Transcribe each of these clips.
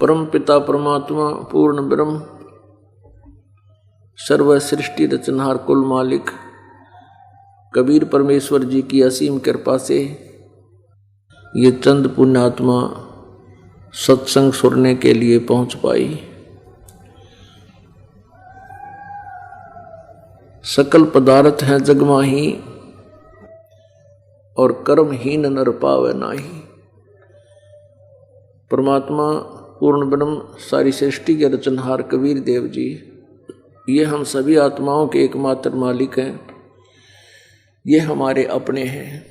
परम पिता परमात्मा पूर्ण ब्रह्म सर्व सृष्टि रचनहार कुल मालिक कबीर परमेश्वर जी की असीम कृपा से ये चंद पुण्यात्मा सत्संग सुनने के लिए पहुंच पाई। सकल पदार्थ हैं जगमाही और कर्महीन नर पावे नाही। परमात्मा पूर्ण ब्रह्म सारी सृष्टि के रचनहार कबीर देव जी ये हम सभी आत्माओं के एकमात्र मालिक हैं। ये हमारे अपने हैं।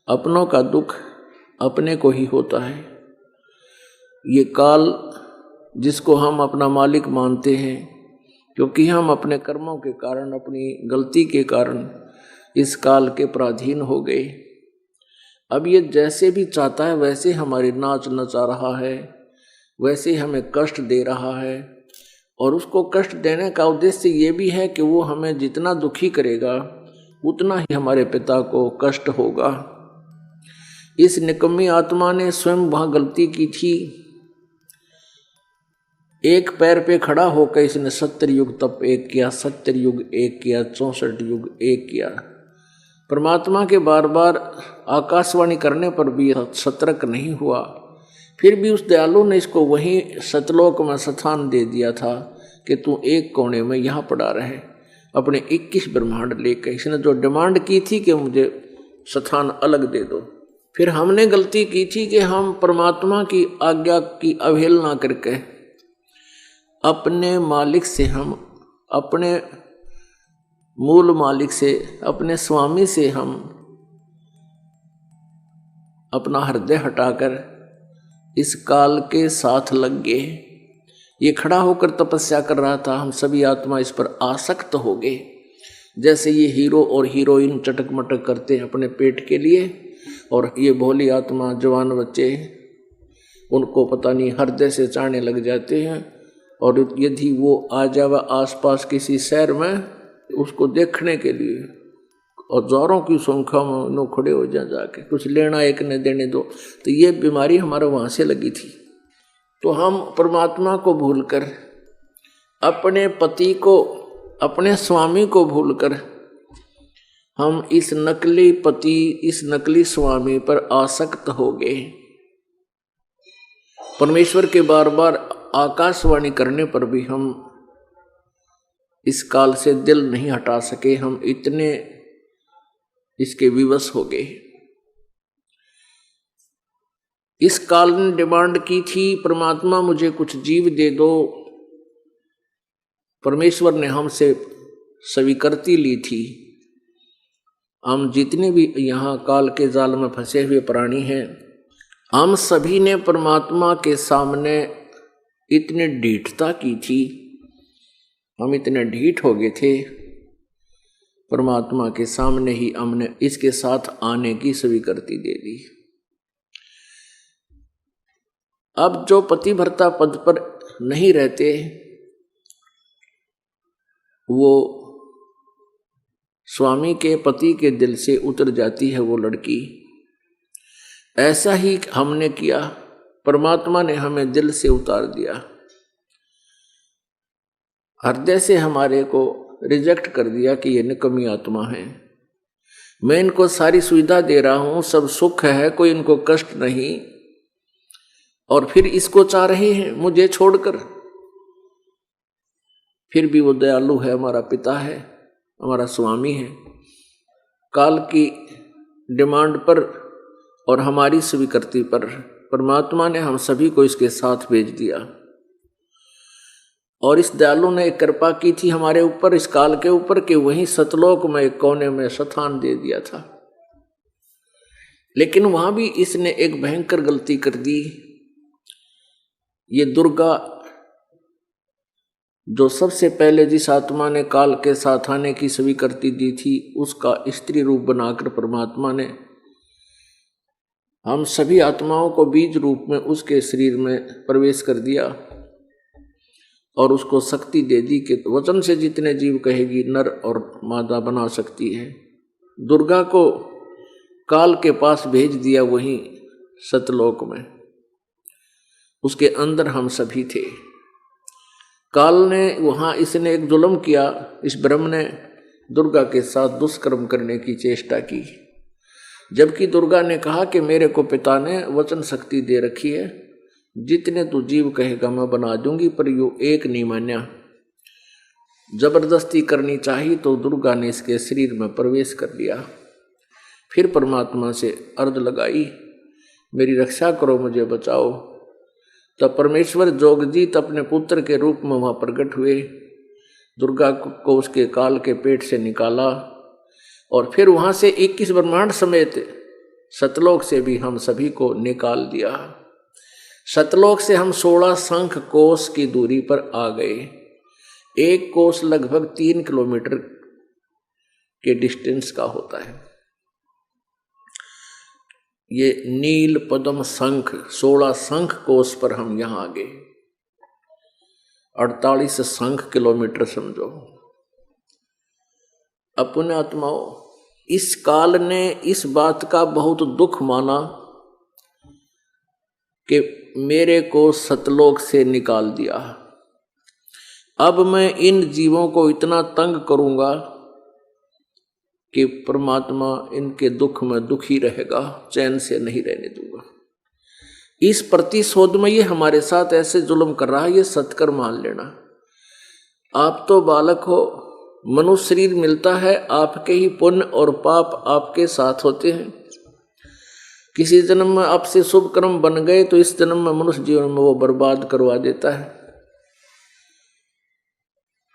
अपनों का दुख अपने को ही होता है। ये काल जिसको हम अपना मालिक मानते हैं, क्योंकि हम अपने कर्मों के कारण, अपनी गलती के कारण इस काल के पराधीन हो गए। अब ये जैसे भी चाहता है वैसे हमारी नाच नचा रहा है, वैसे हमें कष्ट दे रहा है। और उसको कष्ट देने का उद्देश्य ये भी है कि वो हमें जितना दुखी करेगा उतना ही हमारे पिता को कष्ट होगा। इस निकम्मी आत्मा ने स्वयं वहाँ गलती की थी। एक पैर पे खड़ा होकर इसने 70 युग तप एक किया, 70 युग एक किया, 64 युग एक किया। परमात्मा के बार बार आकाशवाणी करने पर भी सतर्क नहीं हुआ। फिर भी उस दयालु ने इसको वहीं सतलोक में स्थान दे दिया था कि तू एक कोने में यहाँ पड़ा रहे, अपने 21 ब्रह्मांड लेकर। इसने जो डिमांड की थी कि मुझे स्थान अलग दे दो। फिर हमने गलती की थी कि हम परमात्मा की आज्ञा की अवहेलना करके अपने मालिक से, हम अपने मूल मालिक से, अपने स्वामी से हम अपना हृदय हटाकर इस काल के साथ लग गए। ये खड़ा होकर तपस्या कर रहा था, हम सभी आत्मा इस पर आसक्त हो गए। जैसे ये हीरो और हीरोइन चटक मटक करते हैं अपने पेट के लिए, और ये भोली आत्मा जवान बच्चे उनको पता नहीं हृदय से चाहने लग जाते हैं। और यदि वो आ जावे आसपास किसी शहर में उसको देखने के लिए, और हजारों की संख्या में नो खड़े हो जाके कुछ लेना एक ने देने दो, तो ये बीमारी हमारे वहाँ से लगी थी। तो हम परमात्मा को भूलकर, अपने पति को, अपने स्वामी को भूलकर हम इस नकली पति, इस नकली स्वामी पर आसक्त हो गए। परमेश्वर के बार बार आकाशवाणी करने पर भी हम इस काल से दिल नहीं हटा सके। हम इतने इसके विवश हो गए। इस काल ने डिमांड की थी, परमात्मा मुझे कुछ जीव दे दो। परमेश्वर ने हमसे स्वीकृति ली थी। हम जितने भी यहाँ काल के जाल में फंसे हुए प्राणी हैं, हम सभी ने परमात्मा के सामने इतनी ढीठता की थी, हम इतने ढीठ हो गए थे। परमात्मा के सामने ही हमने इसके साथ आने की स्वीकृति दे दी। अब जो पतिव्रता पद पर नहीं रहते, वो स्वामी के पति के दिल से उतर जाती है वो लड़की। ऐसा ही हमने किया, परमात्मा ने हमें दिल से उतार दिया। हृदय से हमारे को रिजेक्ट कर दिया कि ये निकम्मी आत्मा है। मैं इनको सारी सुविधा दे रहा हूं, सब सुख है, कोई इनको कष्ट नहीं, और फिर इसको चाह रहे हैं मुझे छोड़कर। फिर भी वो दयालु है, हमारा पिता है, हमारा स्वामी है। काल की डिमांड पर और हमारी स्वीकृति पर परमात्मा ने हम सभी को इसके साथ भेज दिया। और इस दयालु ने एक कृपा की थी हमारे ऊपर, इस काल के ऊपर, कि वहीं सतलोक में एक कोने में स्थान दे दिया था। लेकिन वहां भी इसने एक भयंकर गलती कर दी। ये दुर्गा, जो सबसे पहले जिस आत्मा ने काल के साथ आने की स्वीकृति दी थी, उसका स्त्री रूप बनाकर परमात्मा ने हम सभी आत्माओं को बीज रूप में उसके शरीर में प्रवेश कर दिया और उसको शक्ति दे दी कि वचन से जितने जीव कहेगी नर और मादा बना सकती है। दुर्गा को काल के पास भेज दिया वहीं सतलोक में। उसके अंदर हम सभी थे। काल ने वहां इसने एक जुल्म किया, इस ब्रह्म ने दुर्गा के साथ दुष्कर्म करने की चेष्टा की, जबकि दुर्गा ने कहा कि मेरे को पिता ने वचन शक्ति दे रखी है, जितने तू जीव कहेगा मैं बना दूंगी, पर यो एक नहीं मान्या। जबरदस्ती करनी चाहिए तो दुर्गा ने इसके शरीर में प्रवेश कर लिया। फिर परमात्मा से अर्ज लगाई, मेरी रक्षा करो, मुझे बचाओ। तब परमेश्वर जोगजीत अपने पुत्र के रूप में वहां प्रकट हुए, दुर्गा को उसके काल के पेट से निकाला और फिर वहां से 21 ब्रह्मांड समेत सतलोक से भी हम सभी को निकाल दिया। सतलोक से हम 16 शंख कोस की दूरी पर आ गए। एक कोस लगभग 3 किलोमीटर के डिस्टेंस का होता है। ये नील पद्म शंख 16 शंख कोस पर हम यहां आ गए। 48 शंख किलोमीटर समझो। अब पुण्यात्माओं, इस काल ने इस बात का बहुत दुख माना कि मेरे को सतलोक से निकाल दिया। अब मैं इन जीवों को इतना तंग करूंगा कि परमात्मा इनके दुख में दुखी रहेगा, चैन से नहीं रहने दूंगा। इस प्रतिशोध में ये हमारे साथ ऐसे जुल्म कर रहा है, ये सत्कर मान लेना। आप तो बालक हो, मनुष्य शरीर मिलता है, आपके ही पुण्य और पाप आपके साथ होते हैं। किसी जन्म में आपसे शुभ कर्म बन गए तो इस जन्म में मनुष्य जीवन में वो बर्बाद करवा देता है।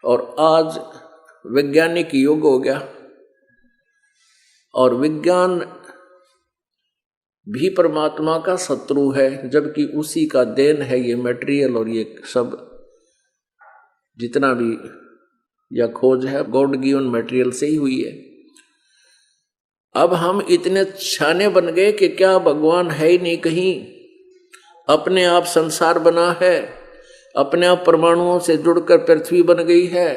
और आज वैज्ञानिक युग हो गया और विज्ञान भी परमात्मा का शत्रु है, जबकि उसी का देन है ये मटेरियल और ये सब जितना भी यह खोज है गॉड गिवन मटेरियल से ही हुई है। अब हम इतने छाने बन गए कि क्या भगवान है ही नहीं कहीं, अपने आप संसार बना है, अपने आप परमाणुओं से जुड़कर पृथ्वी बन गई है।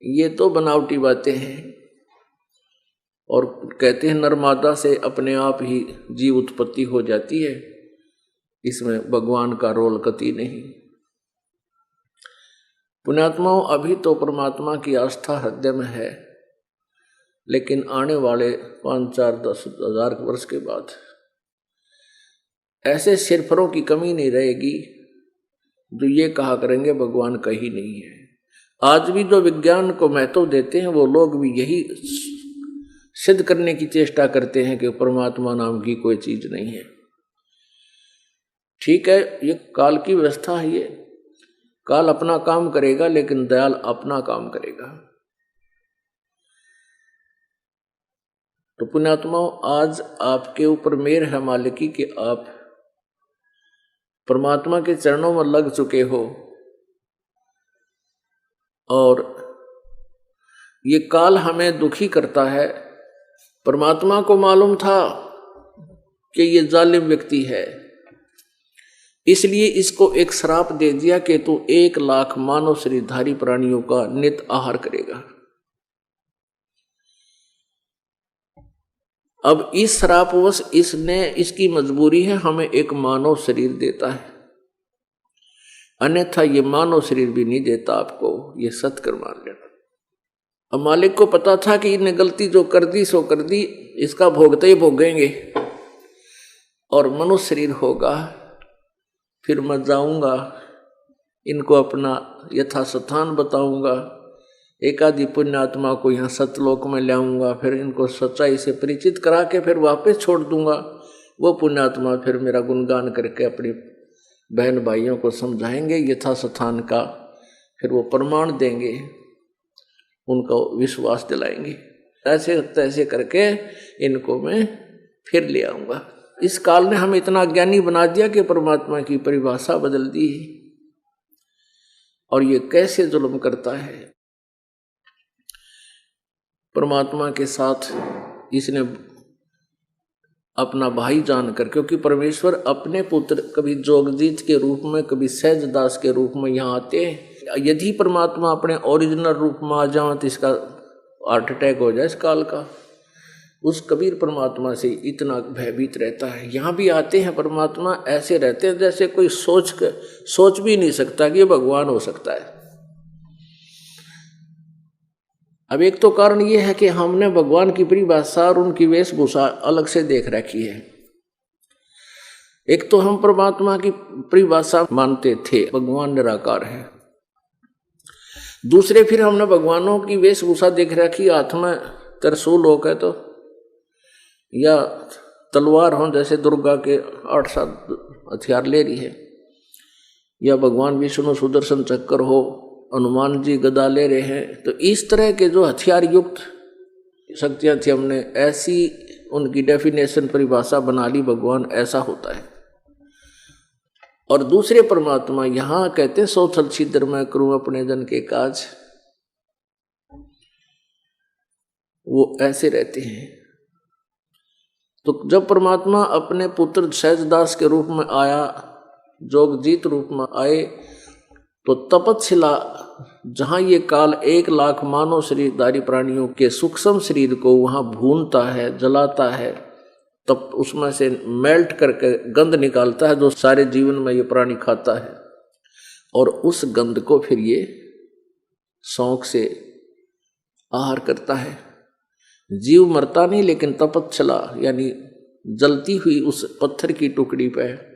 ये तो बनावटी बातें हैं। और कहते हैं नर्मदा से अपने आप ही जीव उत्पत्ति हो जाती है, इसमें भगवान का रोल कतई नहीं। पुण्यात्माओं, अभी तो परमात्मा की आस्था हृदय में है, लेकिन आने वाले 5, 4, 10 हजार वर्ष के बाद ऐसे सिरफरों की कमी नहीं रहेगी जो ये कहा करेंगे भगवान कहीं नहीं है। आज भी जो विज्ञान को महत्व देते हैं वो लोग भी यही सिद्ध करने की चेष्टा करते हैं कि परमात्मा नाम की कोई चीज नहीं है। ठीक है, ये काल की व्यवस्था है। ये काल अपना काम करेगा, लेकिन दयाल अपना काम करेगा। तो पुण्यात्माओं, आज आपके ऊपर मेहर है मालिकी कि आप परमात्मा के चरणों में लग चुके हो। और ये काल हमें दुखी करता है। परमात्मा को मालूम था कि ये जालिम व्यक्ति है, इसलिए इसको एक श्राप दे दिया कि तू 1 लाख मानव शरीरधारी प्राणियों का नित आहार करेगा। अब इस श्रापवश इसकी मजबूरी है, हमें एक मानव शरीर देता है, अन्यथा ये मानव शरीर भी नहीं देता आपको। ये सत्कर मान लेना। अब मालिक को पता था कि इन्हें गलती जो कर दी सो कर दी, इसका भोगते ही भोगेंगे और मनुष्य शरीर होगा। फिर मैं जाऊंगा, इनको अपना यथास्थान बताऊंगा, एक आदि पुण्यात्मा को यहाँ सतलोक में लाऊंगा, फिर इनको सच्चाई से परिचित करा के फिर वापस छोड़ दूंगा। वो पुण्यात्मा फिर मेरा गुणगान करके अपनी बहन भाइयों को समझाएंगे यथास्थान का, फिर वो प्रमाण देंगे, उनको विश्वास दिलाएंगे। ऐसे तैसे करके इनको मैं फिर ले आऊंगा। इस काल ने हमें इतना अज्ञानी बना दिया कि परमात्मा की परिभाषा बदल दी है। और ये कैसे जुल्म करता है परमात्मा के साथ। इसने अपना भाई जानकर, क्योंकि परमेश्वर अपने पुत्र कभी जोगजीत के रूप में, कभी सहजदास के रूप में यहाँ आते हैं। यदि परमात्मा अपने ओरिजिनल रूप में आ जाए तो इसका हार्ट अटैक हो जाए इस काल का। उस कबीर परमात्मा से इतना भयभीत रहता है। यहाँ भी आते हैं परमात्मा, ऐसे रहते हैं जैसे कोई सोच भी नहीं सकता कि ये भगवान हो सकता है। अब एक तो कारण ये है कि हमने भगवान की परिभाषा और उनकी वेशभूषा अलग से देख रखी है। एक तो हम परमात्मा की परिभाषा मानते थे, भगवान निराकार है। दूसरे फिर हमने भगवानों की वेशभूषा देख रखी, हाथ में त्रिशूल हो गए तो या तलवार हो, जैसे दुर्गा के 8-7 हथियार ले रही है, या भगवान विष्णु सुदर्शन चक्र हो, हनुमान जी गदा ले रहे हैं। तो इस तरह के जो हथियार युक्त शक्तियां थी, हमने ऐसी उनकी डेफिनेशन परिभाषा बना ली, भगवान ऐसा होता है। और दूसरे परमात्मा यहां कहते हैं सौ छल छिद्र मैं करूं अपने जन के काज, वो ऐसे रहते हैं। तो जब परमात्मा अपने पुत्र सहजदास के रूप में आया, जोगजीत रूप में आए, तो तपतशिला जहां ये काल 1 लाख मानव शरीरधारी प्राणियों के सूक्ष्म शरीर को वहां भूनता है, जलाता है, तब उसमें से मेल्ट करके गंध निकालता है जो सारे जीवन में ये प्राणी खाता है। और उस गंध को फिर ये शौक से आहार करता है। जीव मरता नहीं, लेकिन तपतशिला यानी जलती हुई उस पत्थर की टुकड़ी पे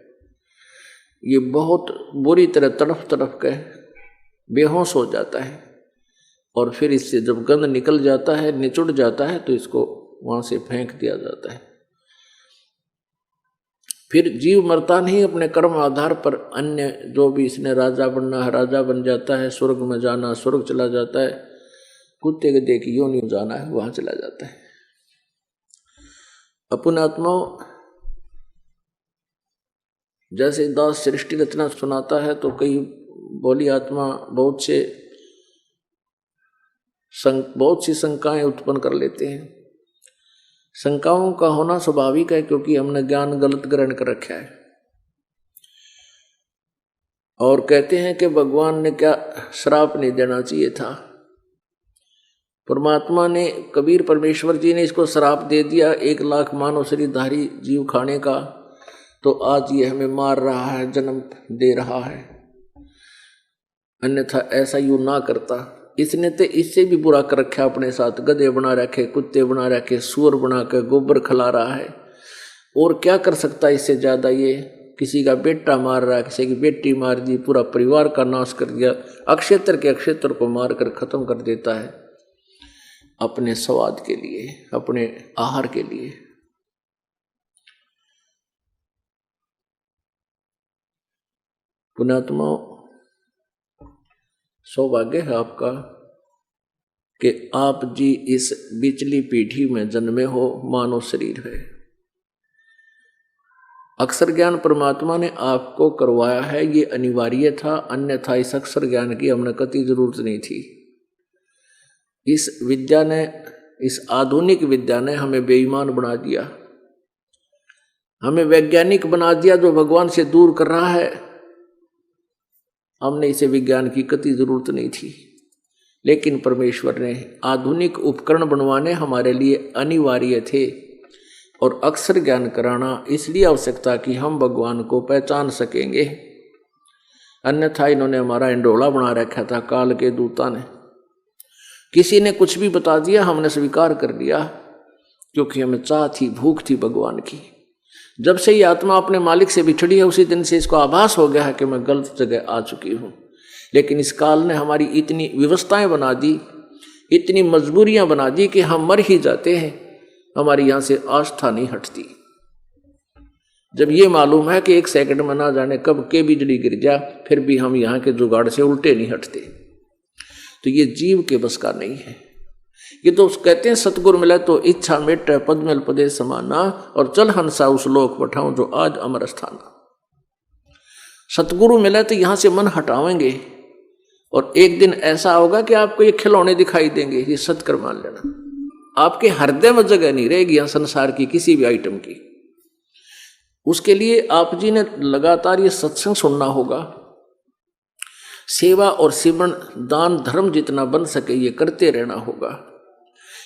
ये बहुत बुरी तरह तड़फ तड़फ के बेहोश हो जाता है। और फिर इससे जब गंध निकल जाता है, निचुड़ जाता है, तो इसको वहां से फेंक दिया जाता है। फिर जीव मरता नहीं, अपने कर्म आधार पर अन्य जो भी इसने राजा बनना है राजा बन जाता है, स्वर्ग में जाना स्वर्ग चला जाता है, कुत्ते गधे की योनि में जाना है वहां चला जाता है। अपन आत्माओं, जैसे दास सृष्टि रचना सुनाता है तो कई बोली आत्मा बहुत सी शंकाएं उत्पन्न कर लेते हैं। शंकाओं का होना स्वाभाविक है, क्योंकि हमने ज्ञान गलत ग्रहण कर रखा है। और कहते हैं कि भगवान ने क्या श्राप नहीं देना चाहिए था। परमात्मा ने, कबीर परमेश्वर जी ने इसको श्राप दे दिया 1 लाख मानव शरीरधारी जीव खाने का, तो आज ये हमें मार रहा है, जन्म दे रहा है। अन्यथा ऐसा यूं ना करता। इसने तो इससे भी बुरा कर रखा अपने साथ, गधे बना रखे, कुत्ते बना रखे, सुअर बना के गोबर खिला रहा है। और क्या कर सकता है इससे ज्यादा? ये किसी का बेटा मार रहा है, किसी की बेटी मार दी, पूरा परिवार का नाश कर दिया, अक्षेत्र के अक्षेत्र को मार कर खत्म कर देता है अपने स्वाद के लिए, अपने आहार के लिए। पुण्यात्मा, सौभाग्य है आपका कि आप जी इस बिचली पीढ़ी में जन्मे हो, मानव शरीर है। अक्षर ज्ञान परमात्मा ने आपको करवाया है, ये अनिवार्य था, अन्यथा इस अक्षर ज्ञान की हमने कतई जरूरत नहीं थी। इस विद्या ने, इस आधुनिक विद्या ने हमें बेईमान बना दिया, हमें वैज्ञानिक बना दिया जो भगवान से दूर कर रहा है। हमने इसे विज्ञान की कतई जरूरत नहीं थी, लेकिन परमेश्वर ने आधुनिक उपकरण बनवाने हमारे लिए अनिवार्य थे। और अक्षर ज्ञान कराना इसलिए आवश्यकता कि हम भगवान को पहचान सकेंगे, अन्यथा इन्होंने हमारा इंडोला बना रखा था। काल के दूता ने, किसी ने कुछ भी बता दिया, हमने स्वीकार कर लिया, क्योंकि हमें चाह थी, भूख थी भगवान की। जब से ये आत्मा अपने मालिक से बिछड़ी है, उसी दिन से इसको आभास हो गया है कि मैं गलत जगह आ चुकी हूँ। लेकिन इस काल ने हमारी इतनी व्यवस्थाएं बना दी, इतनी मजबूरियां बना दी कि हम मर ही जाते हैं, हमारी यहाँ से आस्था नहीं हटती। जब ये मालूम है कि 1 सेकंड में ना जाने कब के बिजली गिर जा, फिर भी हम यहाँ के जुगाड़ से उल्टे नहीं हटते। तो ये जीव के बस का नहीं है। ये तो कहते हैं सतगुरु मिला तो इच्छा मेटे पद्मल पदे समाना, और चल हंसा उस लोक पठाऊं जो आज अमर स्थाना। सतगुरु मिला तो यहां से मन हटावेंगे, और एक दिन ऐसा होगा कि आपको ये खिलौने दिखाई देंगे, ये सत्कर मान लेना। आपके हृदय में जगह नहीं रहेगी यहां संसार की किसी भी आइटम की। उसके लिए आप जी ने लगातार ये सत्संग सुनना होगा, सेवा और सिमरन दान धर्म जितना बन सके ये करते रहना होगा।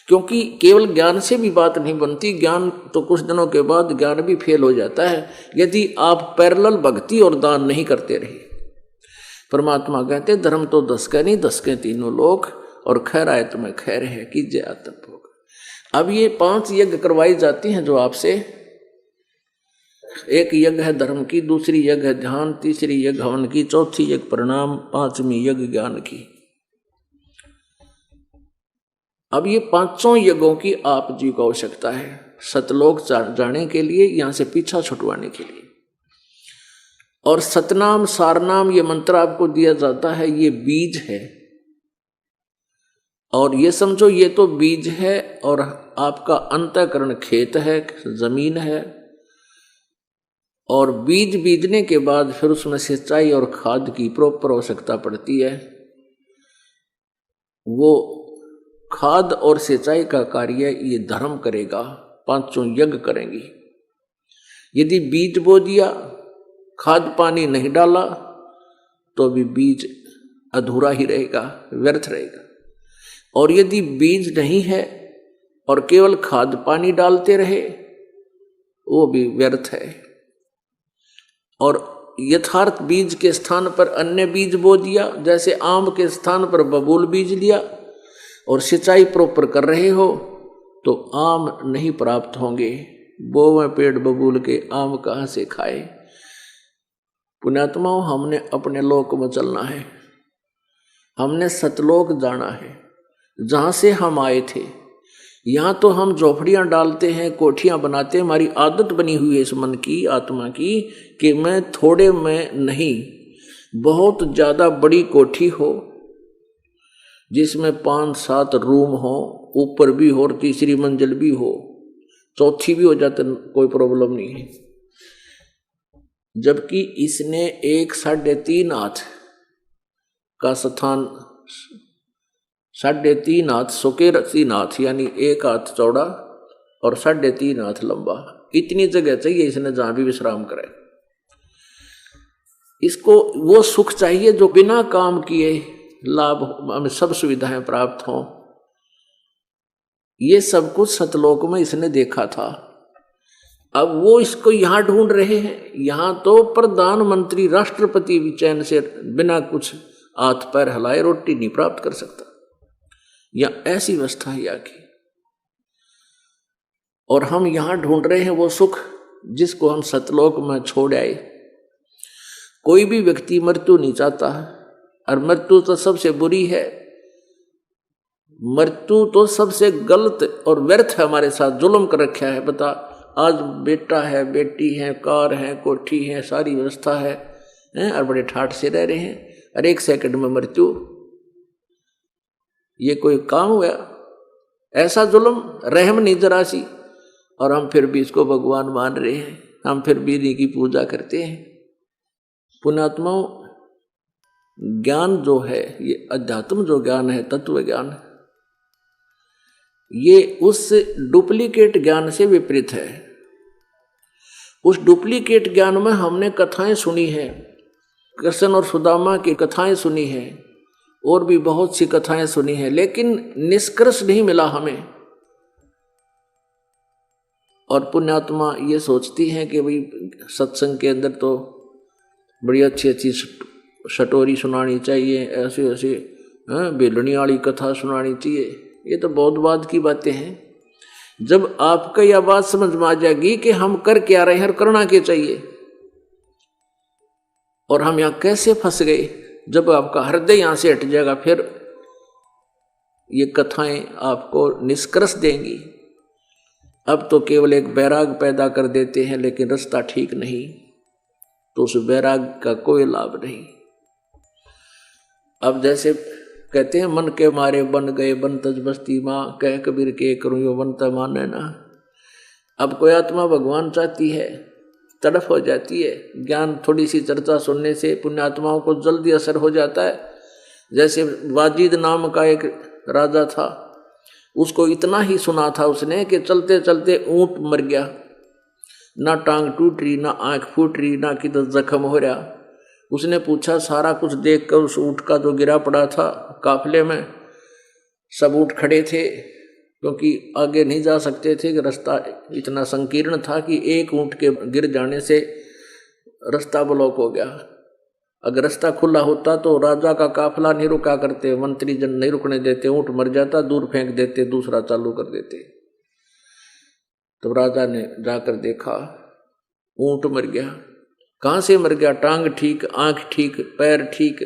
क्योंकि केवल ज्ञान से भी बात नहीं बनती, ज्ञान तो कुछ दिनों के बाद ज्ञान भी फेल हो जाता है यदि आप पैरेलल भक्ति और दान नहीं करते रहे। परमात्मा कहते धर्म तो 10 के नहीं 10 के तीनों लोक, और खैर आए तुम्हें खैर है कीजिए आत्मभोग। अब ये 5 यज्ञ करवाई जाती हैं जो आपसे, एक यज्ञ है धर्म की, दूसरी यज्ञ है ध्यान, तीसरी यज्ञ हवन की, चौथी यज्ञ प्रणाम, 5वीं यज्ञ ज्ञान की। अब ये 5 यज्ञों की आप जी को आवश्यकता है सतलोक जाने के लिए, यहां से पीछा छुटवाने के लिए। और सतनाम सारनाम ये मंत्र आपको दिया जाता है, ये बीज है। और ये समझो ये तो बीज है और आपका अंतःकरण खेत है, जमीन है। और बीज बीजने के बाद फिर उसमें सिंचाई और खाद की प्रॉपर आवश्यकता पड़ती है। वो खाद और सिंचाई का कार्य ये धर्म करेगा, 5 यज्ञ करेंगी। यदि बीज बो दिया, खाद पानी नहीं डाला, तो भी बीज अधूरा ही रहेगा, व्यर्थ रहेगा। और यदि बीज नहीं है और केवल खाद पानी डालते रहे, वो भी व्यर्थ है। और यथार्थ बीज के स्थान पर अन्य बीज बो दिया, जैसे आम के स्थान पर बबूल बीज लिया, और सिंचाई प्रॉपर कर रहे हो तो आम नहीं प्राप्त होंगे। बोवें पेड़ बबूल के, आम कहाँ से खाए। पुण्यात्माओं, हमने अपने लोक में चलना है, हमने सतलोक जाना है जहाँ से हम आए थे। यहाँ तो हम झोपड़ियाँ डालते हैं, कोठियाँ बनाते हैं, हमारी आदत बनी हुई है इस मन की, आत्मा की, कि मैं थोड़े में नहीं, बहुत ज़्यादा बड़ी कोठी हो जिसमें 5-7 रूम हो, ऊपर भी हो और तीसरी मंजिल भी हो, चौथी भी हो जाते, कोई प्रॉब्लम नहीं है। जबकि इसने 1 3.5 हाथ का स्थान, 3.5 हाथ सुकेर 3 हाथ, यानी 1 हाथ चौड़ा और 3.5 हाथ लंबा, इतनी जगह चाहिए इसने जहां भी विश्राम करे। इसको वो सुख चाहिए जो बिना काम किए लाभ हमें सब सुविधाएं प्राप्त हों। ये सब कुछ सतलोक में इसने देखा था। अब वो इसको यहां ढूंढ रहे हैं। यहां तो प्रधानमंत्री राष्ट्रपति भी चैन से बिना कुछ हाथ पैर हिलाए रोटी नहीं प्राप्त कर सकता, या ऐसी व्यवस्था है यहाँ की। और हम यहां ढूंढ रहे हैं वो सुख जिसको हम सतलोक में छोड़ आए। कोई भी व्यक्ति मृत्यु नहीं चाहता, और मृत्यु तो सबसे बुरी है। मृत्यु तो सबसे गलत और व्यर्थ है, हमारे साथ जुल्म कर रखा है। बता, आज बेटा है, बेटी है, कार है, कोठी है, सारी व्यवस्था है, और बड़े ठाठ से रह रहे हैं, और 1 सेकंड में मृत्यु। ये कोई काम हुआ? ऐसा जुल्म, रहम नहीं जरा सी। और हम फिर भी इसको भगवान मान रहे हैं, हम फिर भी इन्हीं की पूजा करते हैं। पुण्यात्माओं, ज्ञान जो है, ये अध्यात्म जो ज्ञान है, तत्व ज्ञान, ये उस डुप्लीकेट ज्ञान से विपरीत है। उस डुप्लीकेट ज्ञान में हमने कथाएं सुनी है, कृष्ण और सुदामा की कथाएं सुनी है, और भी बहुत सी कथाएं सुनी है, लेकिन निष्कर्ष नहीं मिला हमें। और पुण्यात्मा ये सोचती हैं कि भाई सत्संग के अंदर तो बड़ी अच्छी अच्छी शटोरी सुनानी चाहिए, ऐसे ऐसे बेलनी वाली कथा सुनानी चाहिए। ये तो बहुत बाद की बातें हैं। जब आपका यह बात समझ में आ जाएगी कि हम कर क्या रहे हैं और करना क्या चाहिए, और हम यहाँ कैसे फंस गए, जब आपका हृदय यहाँ से हट जाएगा, फिर ये कथाएं आपको निष्कर्ष देंगी। अब तो केवल एक बैराग पैदा कर देते हैं, लेकिन रास्ता ठीक नहीं, तो उस बैराग का कोई लाभ नहीं। अब जैसे कहते हैं, मन के मारे बन गए बन तज बस्ती माँ, कह कबीर के करूँ यो बनता माने ना। अब कोई आत्मा भगवान चाहती है, तड़फ हो जाती है। ज्ञान थोड़ी सी चर्चा सुनने से पुण्यात्माओं को जल्दी असर हो जाता है। जैसे वाजिद नाम का एक राजा था, उसको इतना ही सुना था उसने कि चलते चलते ऊंट मर गया, ना टांग टूट रही, ना आंख फूट रही, ना किधर जख्म हो रहा। उसने पूछा, सारा कुछ देखकर उस ऊंट का जो गिरा पड़ा था काफले में, सब ऊंट खड़े थे, क्योंकि आगे नहीं जा सकते थे कि रास्ता इतना संकीर्ण था कि एक ऊंट के गिर जाने से रास्ता ब्लॉक हो गया। अगर रास्ता खुला होता तो राजा का काफिला नहीं रुका करते, मंत्री जन नहीं रुकने देते, ऊंट मर जाता दूर फेंक देते, दूसरा चालू कर देते। तो राजा ने जाकर देखा, ऊंट मर गया। कहाँ से मर गया? टांग ठीक, आंख ठीक, पैर ठीक,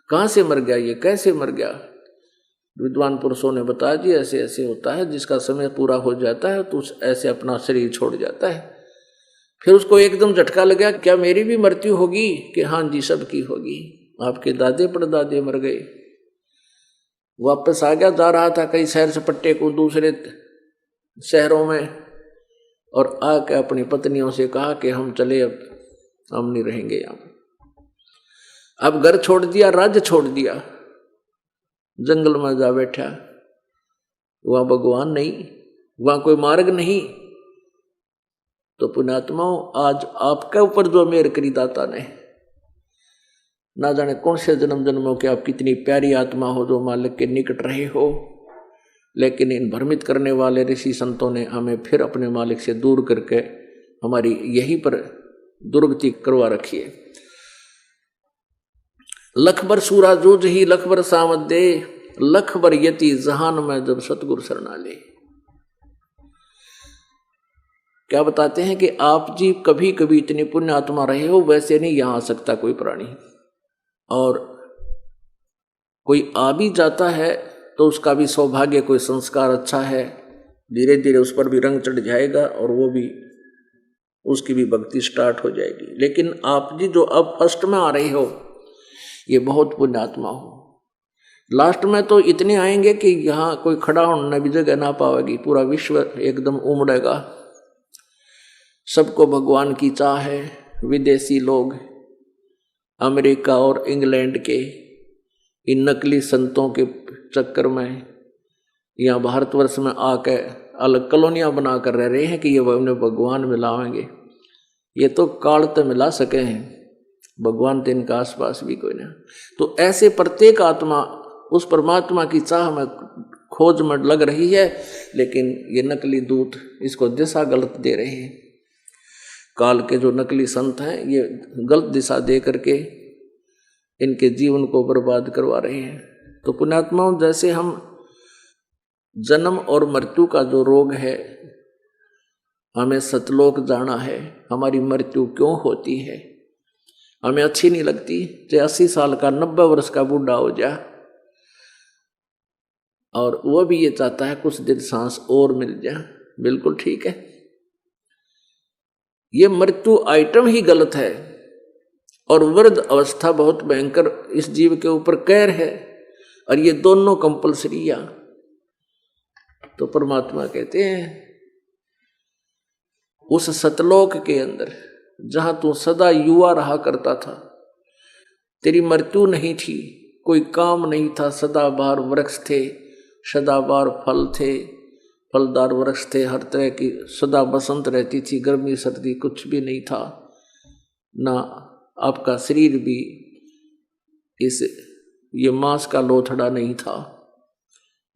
कहाँ से मर गया? ये कैसे मर गया? विद्वान पुरुषों ने बताया जी ऐसे ऐसे होता है, जिसका समय पूरा हो जाता है तो ऐसे अपना शरीर छोड़ जाता है। फिर उसको एकदम झटका लगा, क्या मेरी भी मृत्यु होगी? कि हाँ जी सबकी होगी, आपके दादे परदादे मर गए। वापस आ गया, जा रहा था कई शहर सपट्टे को दूसरे शहरों में, और आके अपनी पत्नियों से कहा कि हम चले, अब हम नहीं रहेंगे यहाँ। अब घर छोड़ दिया, राज्य छोड़ दिया, जंगल में जा बैठा। वहां भगवान नहीं, वहां कोई मार्ग नहीं। तो पुण्यात्माओं, आज आपके ऊपर जो मेहर करी दाता ने, ना जाने कौन से जन्म जन्मों के आप कितनी प्यारी आत्मा हो जो मालिक के निकट रहे हो, लेकिन इन भ्रमित करने वाले ऋषि संतों ने हमें फिर अपने मालिक से दूर करके हमारी यहीं पर दुर्गति करवा रखी है। लख बर सूरा जूझ ही लख बर सामत दे, लख बर यति जहान में जब सतगुरु शरणा ले। क्या बताते हैं कि आप जी कभी कभी इतनी पुण्य आत्मा रहे हो, वैसे नहीं यहां आ सकता कोई प्राणी। और कोई आ भी जाता है तो उसका भी सौभाग्य, कोई संस्कार अच्छा है, धीरे धीरे उस पर भी रंग चढ़ जाएगा और वो भी, उसकी भी भक्ति स्टार्ट हो जाएगी। लेकिन आप जी जो अब फर्स्ट में आ रहे हो, ये बहुत पुण्यात्मा हो। लास्ट में तो इतने आएंगे कि यहाँ कोई खड़ा होने भी जगह ना पाएगी, पूरा विश्व एकदम उमड़ेगा। सबको भगवान की चाह है। विदेशी लोग अमेरिका और इंग्लैंड के इन नकली संतों के चक्कर में यहाँ भारतवर्ष में आकर अलग कॉलोनियाँ बना कर रह रहे हैं कि ये उन्हें भगवान मिलाएंगे। ये तो काल तो मिला सके हैं, भगवान तो इनका आसपास भी कोई नहीं। तो ऐसे प्रत्येक आत्मा उस परमात्मा की चाह में खोज में लग रही है, लेकिन ये नकली दूत इसको दिशा गलत दे रहे हैं। काल के जो नकली संत हैं ये गलत दिशा दे करके इनके जीवन को बर्बाद करवा रहे हैं। तो पुण्यात्माओं, जैसे हम जन्म और मृत्यु का जो रोग है, हमें सतलोक जाना है, हमारी मृत्यु क्यों होती है, हमें अच्छी नहीं लगती। चाहे 80 साल का 90 वर्ष का बूढ़ा हो जा, और वह भी ये चाहता है कुछ दिन सांस और मिल जाए, बिल्कुल ठीक है। ये मृत्यु आइटम ही गलत है, और वृद्ध अवस्था बहुत भयंकर इस जीव के ऊपर कहर है, और ये दोनों कंपलसरिया। तो परमात्मा कहते हैं उस सतलोक के अंदर जहां तू सदा युवा रहा करता था, तेरी मृत्यु नहीं थी, कोई काम नहीं था, सदाबहार वृक्ष थे, सदाबहार फल थे, फलदार वृक्ष थे, हर तरह की सदा बसंत रहती थी, गर्मी सर्दी कुछ भी नहीं था ना। आपका शरीर भी ये मांस का लोथड़ा नहीं था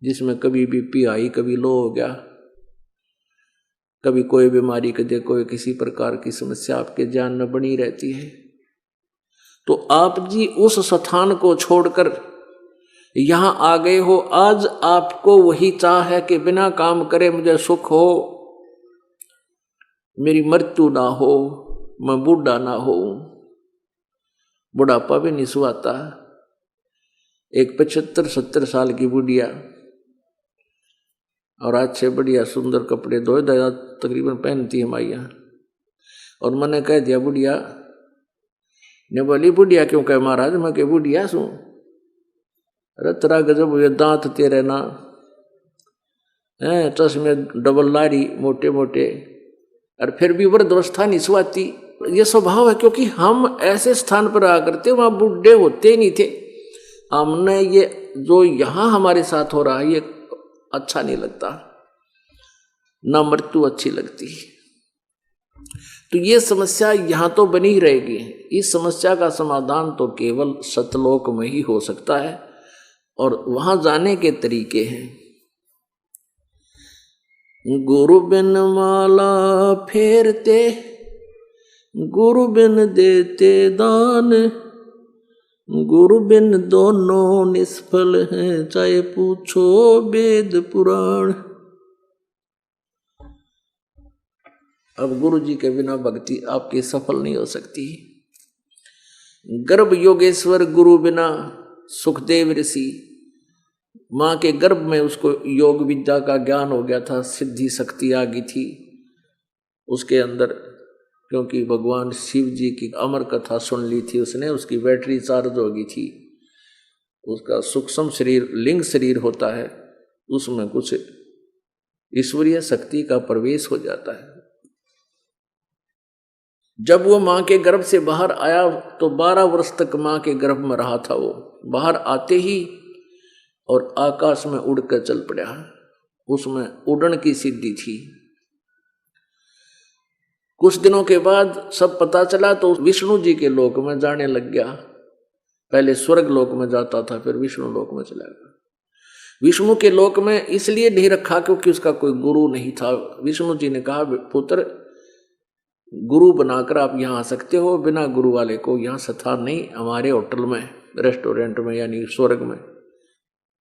जिसमें कभी बीपी आई, कभी लो हो गया, कभी कोई बीमारी, कभी कोई किसी प्रकार की समस्या आपके जान में बनी रहती है। तो आप जी उस स्थान को छोड़कर यहां आ गए हो। आज आपको वही चाह है कि बिना काम करे मुझे सुख हो, मेरी मृत्यु ना हो, मैं बूढ़ा ना हो। बुढ़ापा भी नहीं सुहाता। एक 75-70 साल की बुढ़िया, और अच्छे बढ़िया सुंदर कपड़े धोए दया तकरीबन पहनती है माइया, और मैंने कह दिया बुढ़िया ने, बोली बुढ़िया क्यों कहे महाराज, मैं कह बुढ़िया सू, अरे तेरा गजब हुए दांत तेरे ना है, चश्मे डबल लारी मोटे मोटे, और फिर भी वृद्धावस्था नहीं सुहाती। ये स्वभाव है, क्योंकि हम ऐसे स्थान पर आ करते वहां बुढ़े होते नहीं थे। हमने ये जो यहाँ हमारे साथ हो रहा है ये अच्छा नहीं लगता, ना मृत्यु अच्छी लगती। तो ये समस्या यहाँ तो बनी ही रहेगी। इस समस्या का समाधान तो केवल सतलोक में ही हो सकता है, और वहां जाने के तरीके हैं। गुरु बिन माला फेरते, गुरु बिन देते दान, गुरु बिन दोनों निष्फल हैं, चाहे पूछो वेद पुराण। अब गुरु जी के बिना भक्ति आपकी सफल नहीं हो सकती। गर्भ योगेश्वर गुरु बिना सुखदेव ऋषि, माँ के गर्भ में उसको योग विद्या का ज्ञान हो गया था, सिद्धि शक्ति आ गई थी उसके अंदर, क्योंकि भगवान शिव जी की अमर कथा सुन ली थी उसने, उसकी बैटरी चार्ज हो गई थी। उसका सूक्ष्म शरीर लिंग शरीर होता है, उसमें कुछ ईश्वरीय शक्ति का प्रवेश हो जाता है। जब वो माँ के गर्भ से बाहर आया तो 12 वर्ष तक माँ के गर्भ में रहा था। वो बाहर आते ही और आकाश में उड़कर चल पड़ा, उसमें उड़न की सिद्धि थी। कुछ दिनों के बाद सब पता चला तो विष्णु जी के लोक में जाने लग गया। पहले स्वर्ग लोक में जाता था, फिर विष्णु लोक में चला गया। विष्णु के लोक में इसलिए नहीं रखा क्योंकि उसका कोई गुरु नहीं था। विष्णु जी ने कहा, पुत्र गुरु बनाकर आप यहाँ आ सकते हो, बिना गुरु वाले को यहाँ स्थान नहीं, हमारे होटल में, रेस्टोरेंट में, यानी स्वर्ग में।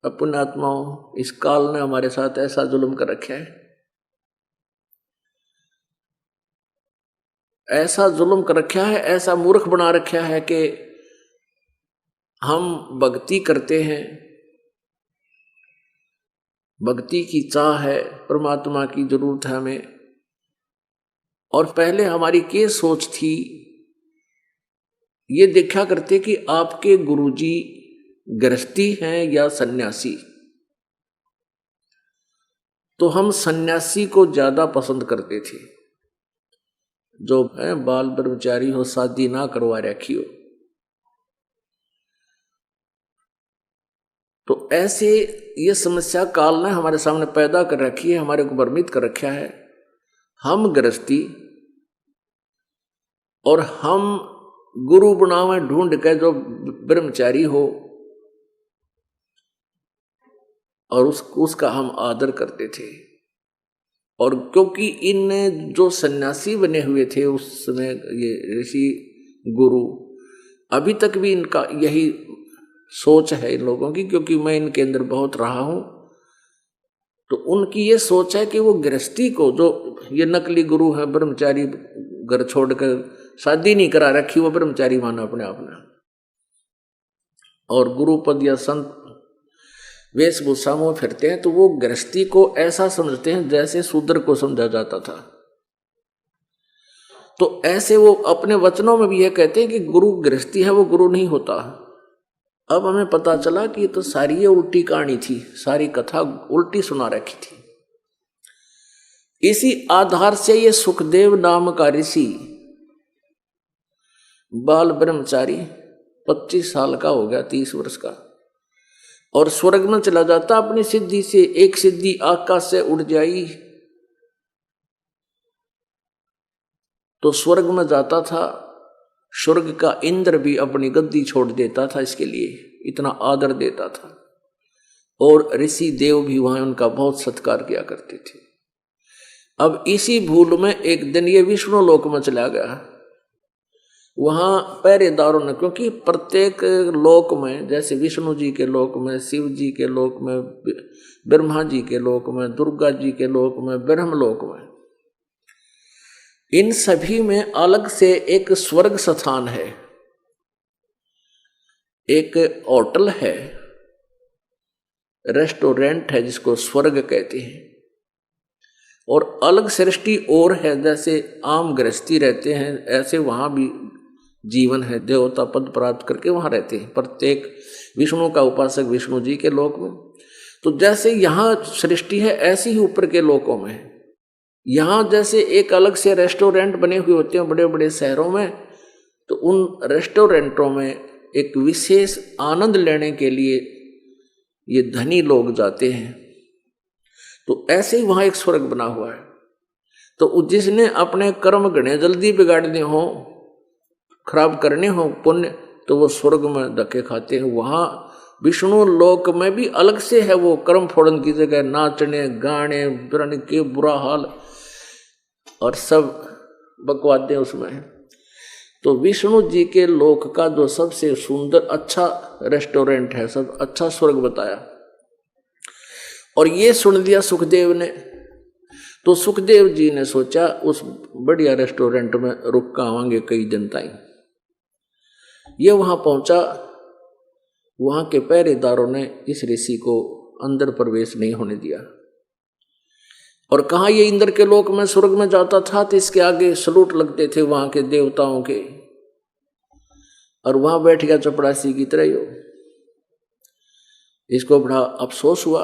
अब पुण्यात्माओं, इस काल ने हमारे साथ ऐसा जुल्म कर रखा है, ऐसा जुल्म कर रखा है, ऐसा मूर्ख बना रखा है कि हम भक्ति करते हैं, भक्ति की चाह है, परमात्मा की जरूरत है हमें, और पहले हमारी क्या सोच थी, ये देखा करते कि आपके गुरुजी गृहस्थी हैं या सन्यासी, तो हम सन्यासी को ज्यादा पसंद करते थे, जो है बाल ब्रह्मचारी हो, शादी ना करवा रखी हो। तो ऐसे ये समस्या काल ने हमारे सामने पैदा कर रखी है, हमारे को भ्रमित कर रखा है। हम गृहस्थी और हम गुरु बनावे ढूंढ के जो ब्रह्मचारी हो, और उसका हम आदर करते थे। और क्योंकि इन जो सन्यासी बने हुए थे उस समय, ये ऋषि गुरु, अभी तक भी इनका यही सोच है इन लोगों की, क्योंकि मैं इनके अंदर बहुत रहा हूं, तो उनकी ये सोच है कि वो गृहस्थी को, जो ये नकली गुरु है, ब्रह्मचारी घर छोड़कर शादी नहीं करा रखी, वो ब्रह्मचारी माना अपने आप में, और गुरु पद या संत वेशभूषा में फिरते हैं, तो वो गृहस्थी को ऐसा समझते हैं जैसे शूद्र को समझा जाता था। तो ऐसे वो अपने वचनों में भी ये कहते हैं कि गुरु गृहस्थी है, वो गुरु नहीं होता। अब हमें पता चला कि तो सारी ये उल्टी कहानी थी, सारी कथा उल्टी सुना रखी थी। इसी आधार से ये सुखदेव नाम का ऋषि बाल ब्रह्मचारी 25 साल का हो गया, 30 वर्ष का, और स्वर्ग में चला जाता अपनी सिद्धि से। एक सिद्धि आकाश से उड़ जाई तो स्वर्ग में जाता था, स्वर्ग का इंद्र भी अपनी गद्दी छोड़ देता था इसके लिए, इतना आदर देता था, और ऋषि देव भी वहां उनका बहुत सत्कार किया करते थे। अब इसी भूल में एक दिन ये विष्णु लोक में चला गया। वहां पहरेदारों ने, क्योंकि प्रत्येक लोक में, जैसे विष्णु जी के लोक में, शिव जी के लोक में, ब्रह्मा जी के लोक में, दुर्गा जी के लोक में, ब्रह्म लोक में, इन सभी में अलग से एक स्वर्ग स्थान है, एक होटल है, रेस्टोरेंट है जिसको स्वर्ग कहते हैं, और अलग सृष्टि और है। जैसे आम गृहस्थी रहते हैं, ऐसे वहां भी जीवन है, देवता पद प्राप्त करके वहां रहते हैं, प्रत्येक विष्णु का उपासक विष्णु जी के लोक में। तो जैसे यहाँ सृष्टि है, ऐसी ही ऊपर के लोकों में है। यहाँ जैसे एक अलग से रेस्टोरेंट बने हुए होते हैं बड़े बड़े शहरों में, तो उन रेस्टोरेंटों में एक विशेष आनंद लेने के लिए ये धनी लोग जाते हैं। तो ऐसे ही वहां एक स्वर्ग बना हुआ है। तो जिसने अपने कर्म गणे जल्दी बिगाड़ने हो, खराब करने हो पुण्य, तो वो स्वर्ग में धक्के खाते हैं। वहां विष्णु लोक में भी अलग से है वो कर्म फोड़न की जगह, नाचने गाने बिरने के बुरा हाल और सब बकवादे उसमें है। तो विष्णु जी के लोक का जो सबसे सुंदर अच्छा रेस्टोरेंट है, सब अच्छा स्वर्ग बताया। और ये सुन लिया सुखदेव ने, तो सुखदेव जी ने सोचा उस बढ़िया रेस्टोरेंट में रुक कर आवांगे कई दिन तक। ये वहां पहुंचा, वहां के पहरेदारों ने इस ऋषि को अंदर प्रवेश नहीं होने दिया और कहा ये इंद्र के लोक में स्वर्ग में जाता था तो इसके आगे सलूट लगते थे वहां के देवताओं के, और वहां बैठ गया चपड़ासी की तरह हो। इसको बड़ा अफसोस हुआ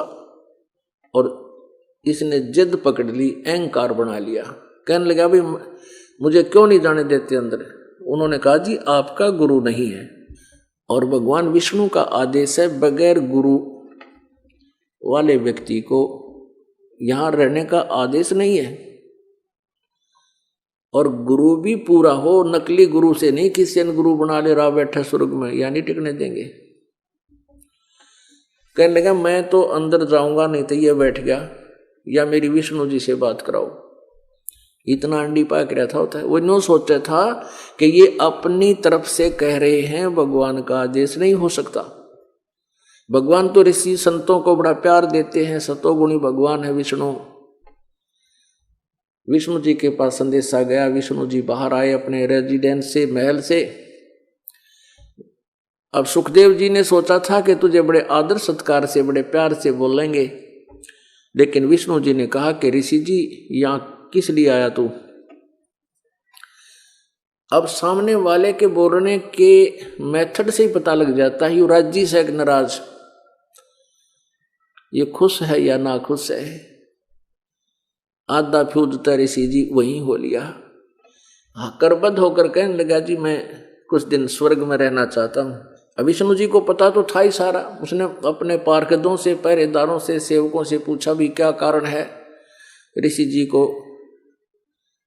और इसने जिद पकड़ ली, अहंकार बना लिया। कहने लगा भाई मुझे क्यों नहीं जाने देते अंदर। उन्होंने कहा जी आपका गुरु नहीं है और भगवान विष्णु का आदेश है बगैर गुरु वाले व्यक्ति को यहां रहने का आदेश नहीं है। और गुरु भी पूरा हो, नकली गुरु से नहीं, किसी ने गुरु बना ले रहा बैठा स्वर्ग में, या नहीं टिकने देंगे। कहने लगा मैं तो अंदर जाऊंगा नहीं तो ये बैठ गया, या मेरी विष्णु जी से बात कराओ। इतना अंडी पाक रहा था होता है। वो नो सोचा था कि ये अपनी तरफ से कह रहे हैं, भगवान का आदेश नहीं हो सकता। भगवान तो ऋषि संतों को बड़ा प्यार देते हैं, सतोगुणी भगवान है विष्णु। विष्णु जी के पास संदेशा गया, विष्णु जी बाहर आए अपने रेजिडेंस से, महल से। अब सुखदेव जी ने सोचा था कि तुझे बड़े आदर सत्कार से बड़े प्यार से बोलेंगे, लेकिन विष्णु जी ने कहा कि ऋषि जी यहां किस लिए आया तू। अब सामने वाले के बोलने के मेथड से ही पता लग जाता है युवराज जी से नाराज, ये खुश है या ना खुश है। आधा फ्यूजता ऋषि जी वही हो लिया, करबद्ध होकर कहने लगा जी मैं कुछ दिन स्वर्ग में रहना चाहता हूं। अब विष्णु जी को पता तो था ही सारा। उसने अपने पार्षदों से, पहरेदारों से, सेवकों से पूछा भी क्या कारण है ऋषि जी को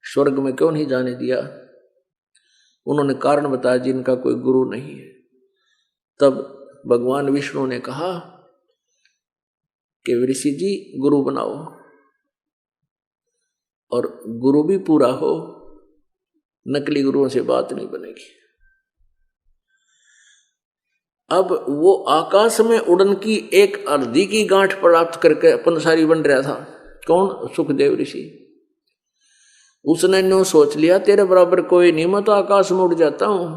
स्वर्ग में क्यों नहीं जाने दिया। उन्होंने कारण बताया जिनका कोई गुरु नहीं है। तब भगवान विष्णु ने कहा कि ऋषि जी गुरु बनाओ और गुरु भी पूरा हो, नकली गुरुओं से बात नहीं बनेगी। अब वो आकाश में उड़न की एक अर्धी की गांठ प्राप्त करके पंसारी बन रहा था। कौन? सुखदेव ऋषि। उसने न्यू सोच लिया तेरे बराबर कोई नहीं, मैं तो आकाश में उड़ जाता हूं।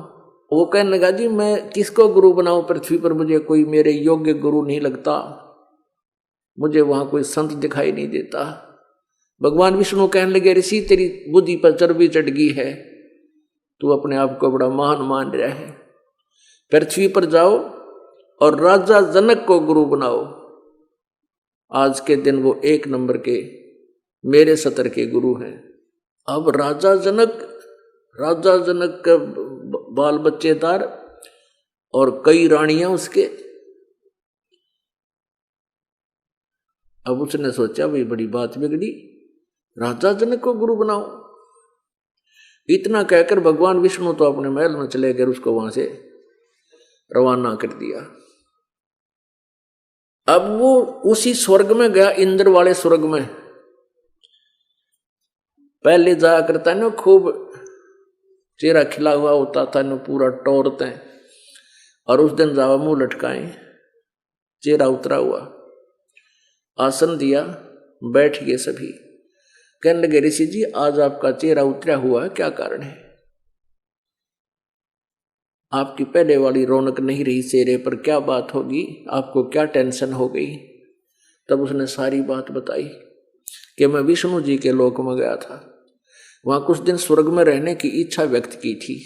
वो कहने लगा जी मैं किसको गुरु बनाऊं, पृथ्वी पर मुझे कोई मेरे योग्य गुरु नहीं लगता, मुझे वहां कोई संत दिखाई नहीं देता। भगवान विष्णु कहने लगे ऋषि तेरी बुद्धि पर चर्बी चढ़ गई है, तू अपने आप को बड़ा महान मान रहा है। पृथ्वी पर जाओ और राजा जनक को गुरु बनाओ। आज के दिन वो 1 नंबर के मेरे सतर के गुरु हैं। अब राजा जनक के बाल बच्चेदार और कई रानियां उसके। अब उसने सोचा भाई बड़ी बात बिगड़ी, राजा जनक को गुरु बनाओ। इतना कहकर भगवान विष्णु तो अपने महल में चले गए, उसको वहां से रवाना कर दिया। अब वो उसी स्वर्ग में गया, इंद्र वाले स्वर्ग में। पहले जाया करता है ना, खूब चेहरा खिला हुआ होता था ना, पूरा टोरते, और उस दिन जावा मुंह लटकाए, चेहरा उतरा हुआ। आसन दिया, बैठ गए सभी। कहने लगे ऋषि जी आज आपका चेहरा उतरा हुआ है, क्या कारण है? आपकी पहले वाली रौनक नहीं रही चेहरे पर, क्या बात होगी, आपको क्या टेंशन हो गई? तब उसने सारी बात बताई कि मैं विष्णु जी के लोक में गया था, वहां कुछ दिन स्वर्ग में रहने की इच्छा व्यक्त की थी,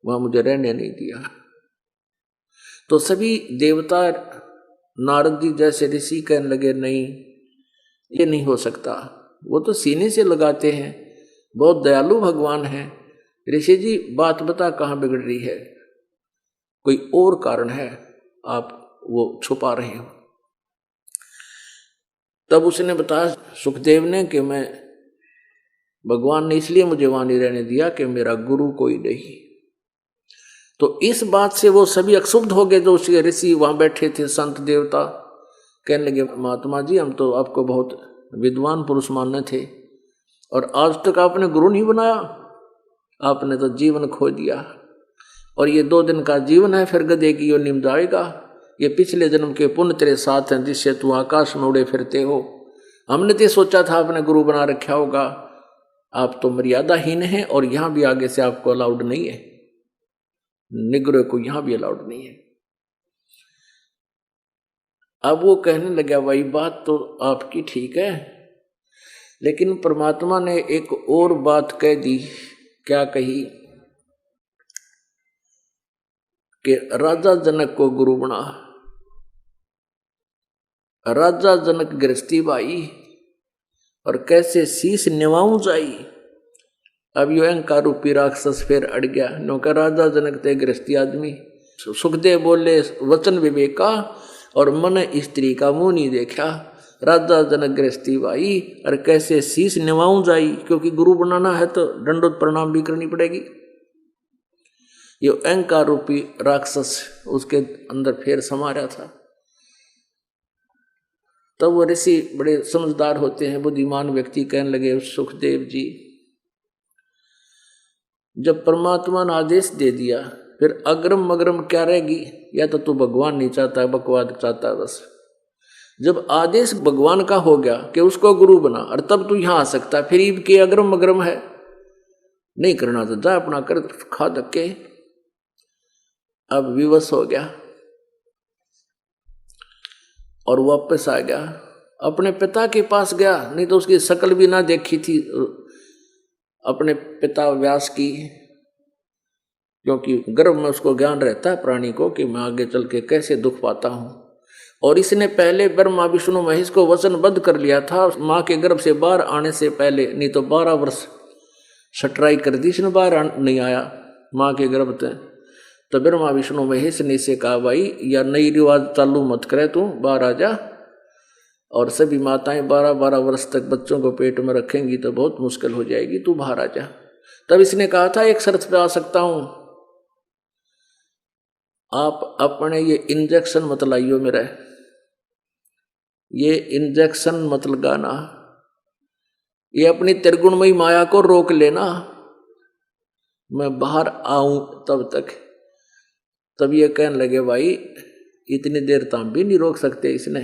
वहां मुझे रहने नहीं दिया। तो सभी देवता, नारद जी जैसे ऋषि कहने लगे नहीं ये नहीं हो सकता, वो तो सीने से लगाते हैं, बहुत दयालु भगवान है। ऋषि जी बात बता कहाँ बिगड़ रही है, कोई और कारण है, आप वो छुपा रहे हो। तब उसने बताया सुखदेव ने कि मैं भगवान ने इसलिए मुझे वहां नहीं रहने दिया कि मेरा गुरु कोई नहीं। तो इस बात से वो सभी अक्षुब्ध हो गए, जो उसके ऋषि वहां बैठे थे, संत देवता। कहने लगे महात्मा जी, हम तो आपको बहुत विद्वान पुरुष मानने थे और आज तक आपने गुरु नहीं बनाया, आपने तो जीवन खो दिया और ये 2 दिन का जीवन है, फिर गधे की योनि में जाएगा। ये पिछले जन्म के पुण्य तेरे साथ हैं, जिससे तू आकाश में उड़े फिरते हो। हमने तो सोचा था आपने गुरु बना रखा होगा, आप तो मर्यादाहीन हैं और यहां भी आगे से आपको अलाउड नहीं है, निग्रह को यहां भी अलाउड नहीं है। अब वो कहने लगा भाई बात तो आपकी ठीक है, लेकिन परमात्मा ने एक और बात कह दी। क्या कही? कि राजा जनक को गुरु बना। राजा जनक गृहस्थी भाई और कैसे शीश निवाऊं जाई। अब यो अहंकार रूपी राक्षस फिर अड़ गया। नौका राजा जनक थे गृहस्थी आदमी। सुखदेव बोले वचन विवेका और मन स्त्री का मुंह नहीं देखा। राजा जनक गृहस्थी भाई और कैसे शीश निवाऊं जाई, क्योंकि गुरु बनाना है तो दंडोत प्रणाम भी करनी पड़ेगी। ये अहंकार रूपी राक्षस उसके अंदर फिर समा रहा था। तब वो ऋषि बड़े समझदार होते हैं, बुद्धिमान व्यक्ति, कहने लगे सुखदेव जी, जब परमात्मा ने आदेश दे दिया फिर अग्रम मग्रम क्या रहेगी? या तो तू भगवान नहीं चाहता, बकवाद चाहता बस। जब आदेश भगवान का हो गया कि उसको गुरु बना और तब तू यहां आ सकता, फिर ईब के अग्रम मग्रम है नहीं करना तो जा अपना कर, खा धक्के। अब विवश हो गया और वापस आ गया, अपने पिता के पास गया। नहीं तो उसकी शक्ल भी ना देखी थी अपने पिता व्यास की, क्योंकि गर्भ में उसको ज्ञान रहता है प्राणी को कि मैं आगे चल के कैसे दुख पाता हूं। और इसने पहले ब्रह्मा विष्णु महेश को वचनबद्ध कर लिया था माँ के गर्भ से बाहर आने से पहले। नहीं तो 12 वर्ष सटराई कर दी इसने, बाहर नहीं आया माँ के गर्भ से। तो ब्रह्मा विष्णु महेश ने इसे कहा भाई या नई रिवाज चालू मत करे, तू बाहर आ जा। और सभी माताएं 12-12 वर्ष तक बच्चों को पेट में रखेंगी तो बहुत मुश्किल हो जाएगी, तू बाहर आ जा। तब इसने कहा था एक शर्त पे आ सकता हूं, आप अपने ये इंजेक्शन मत लाइयो मेरा, ये इंजेक्शन मत लगाना, ये अपनी त्रिगुणमयी माया को रोक लेना, मैं बाहर आऊं तब तक। तब ये कहने लगे भाई इतनी देर तो हम भी नहीं रोक सकते इसने,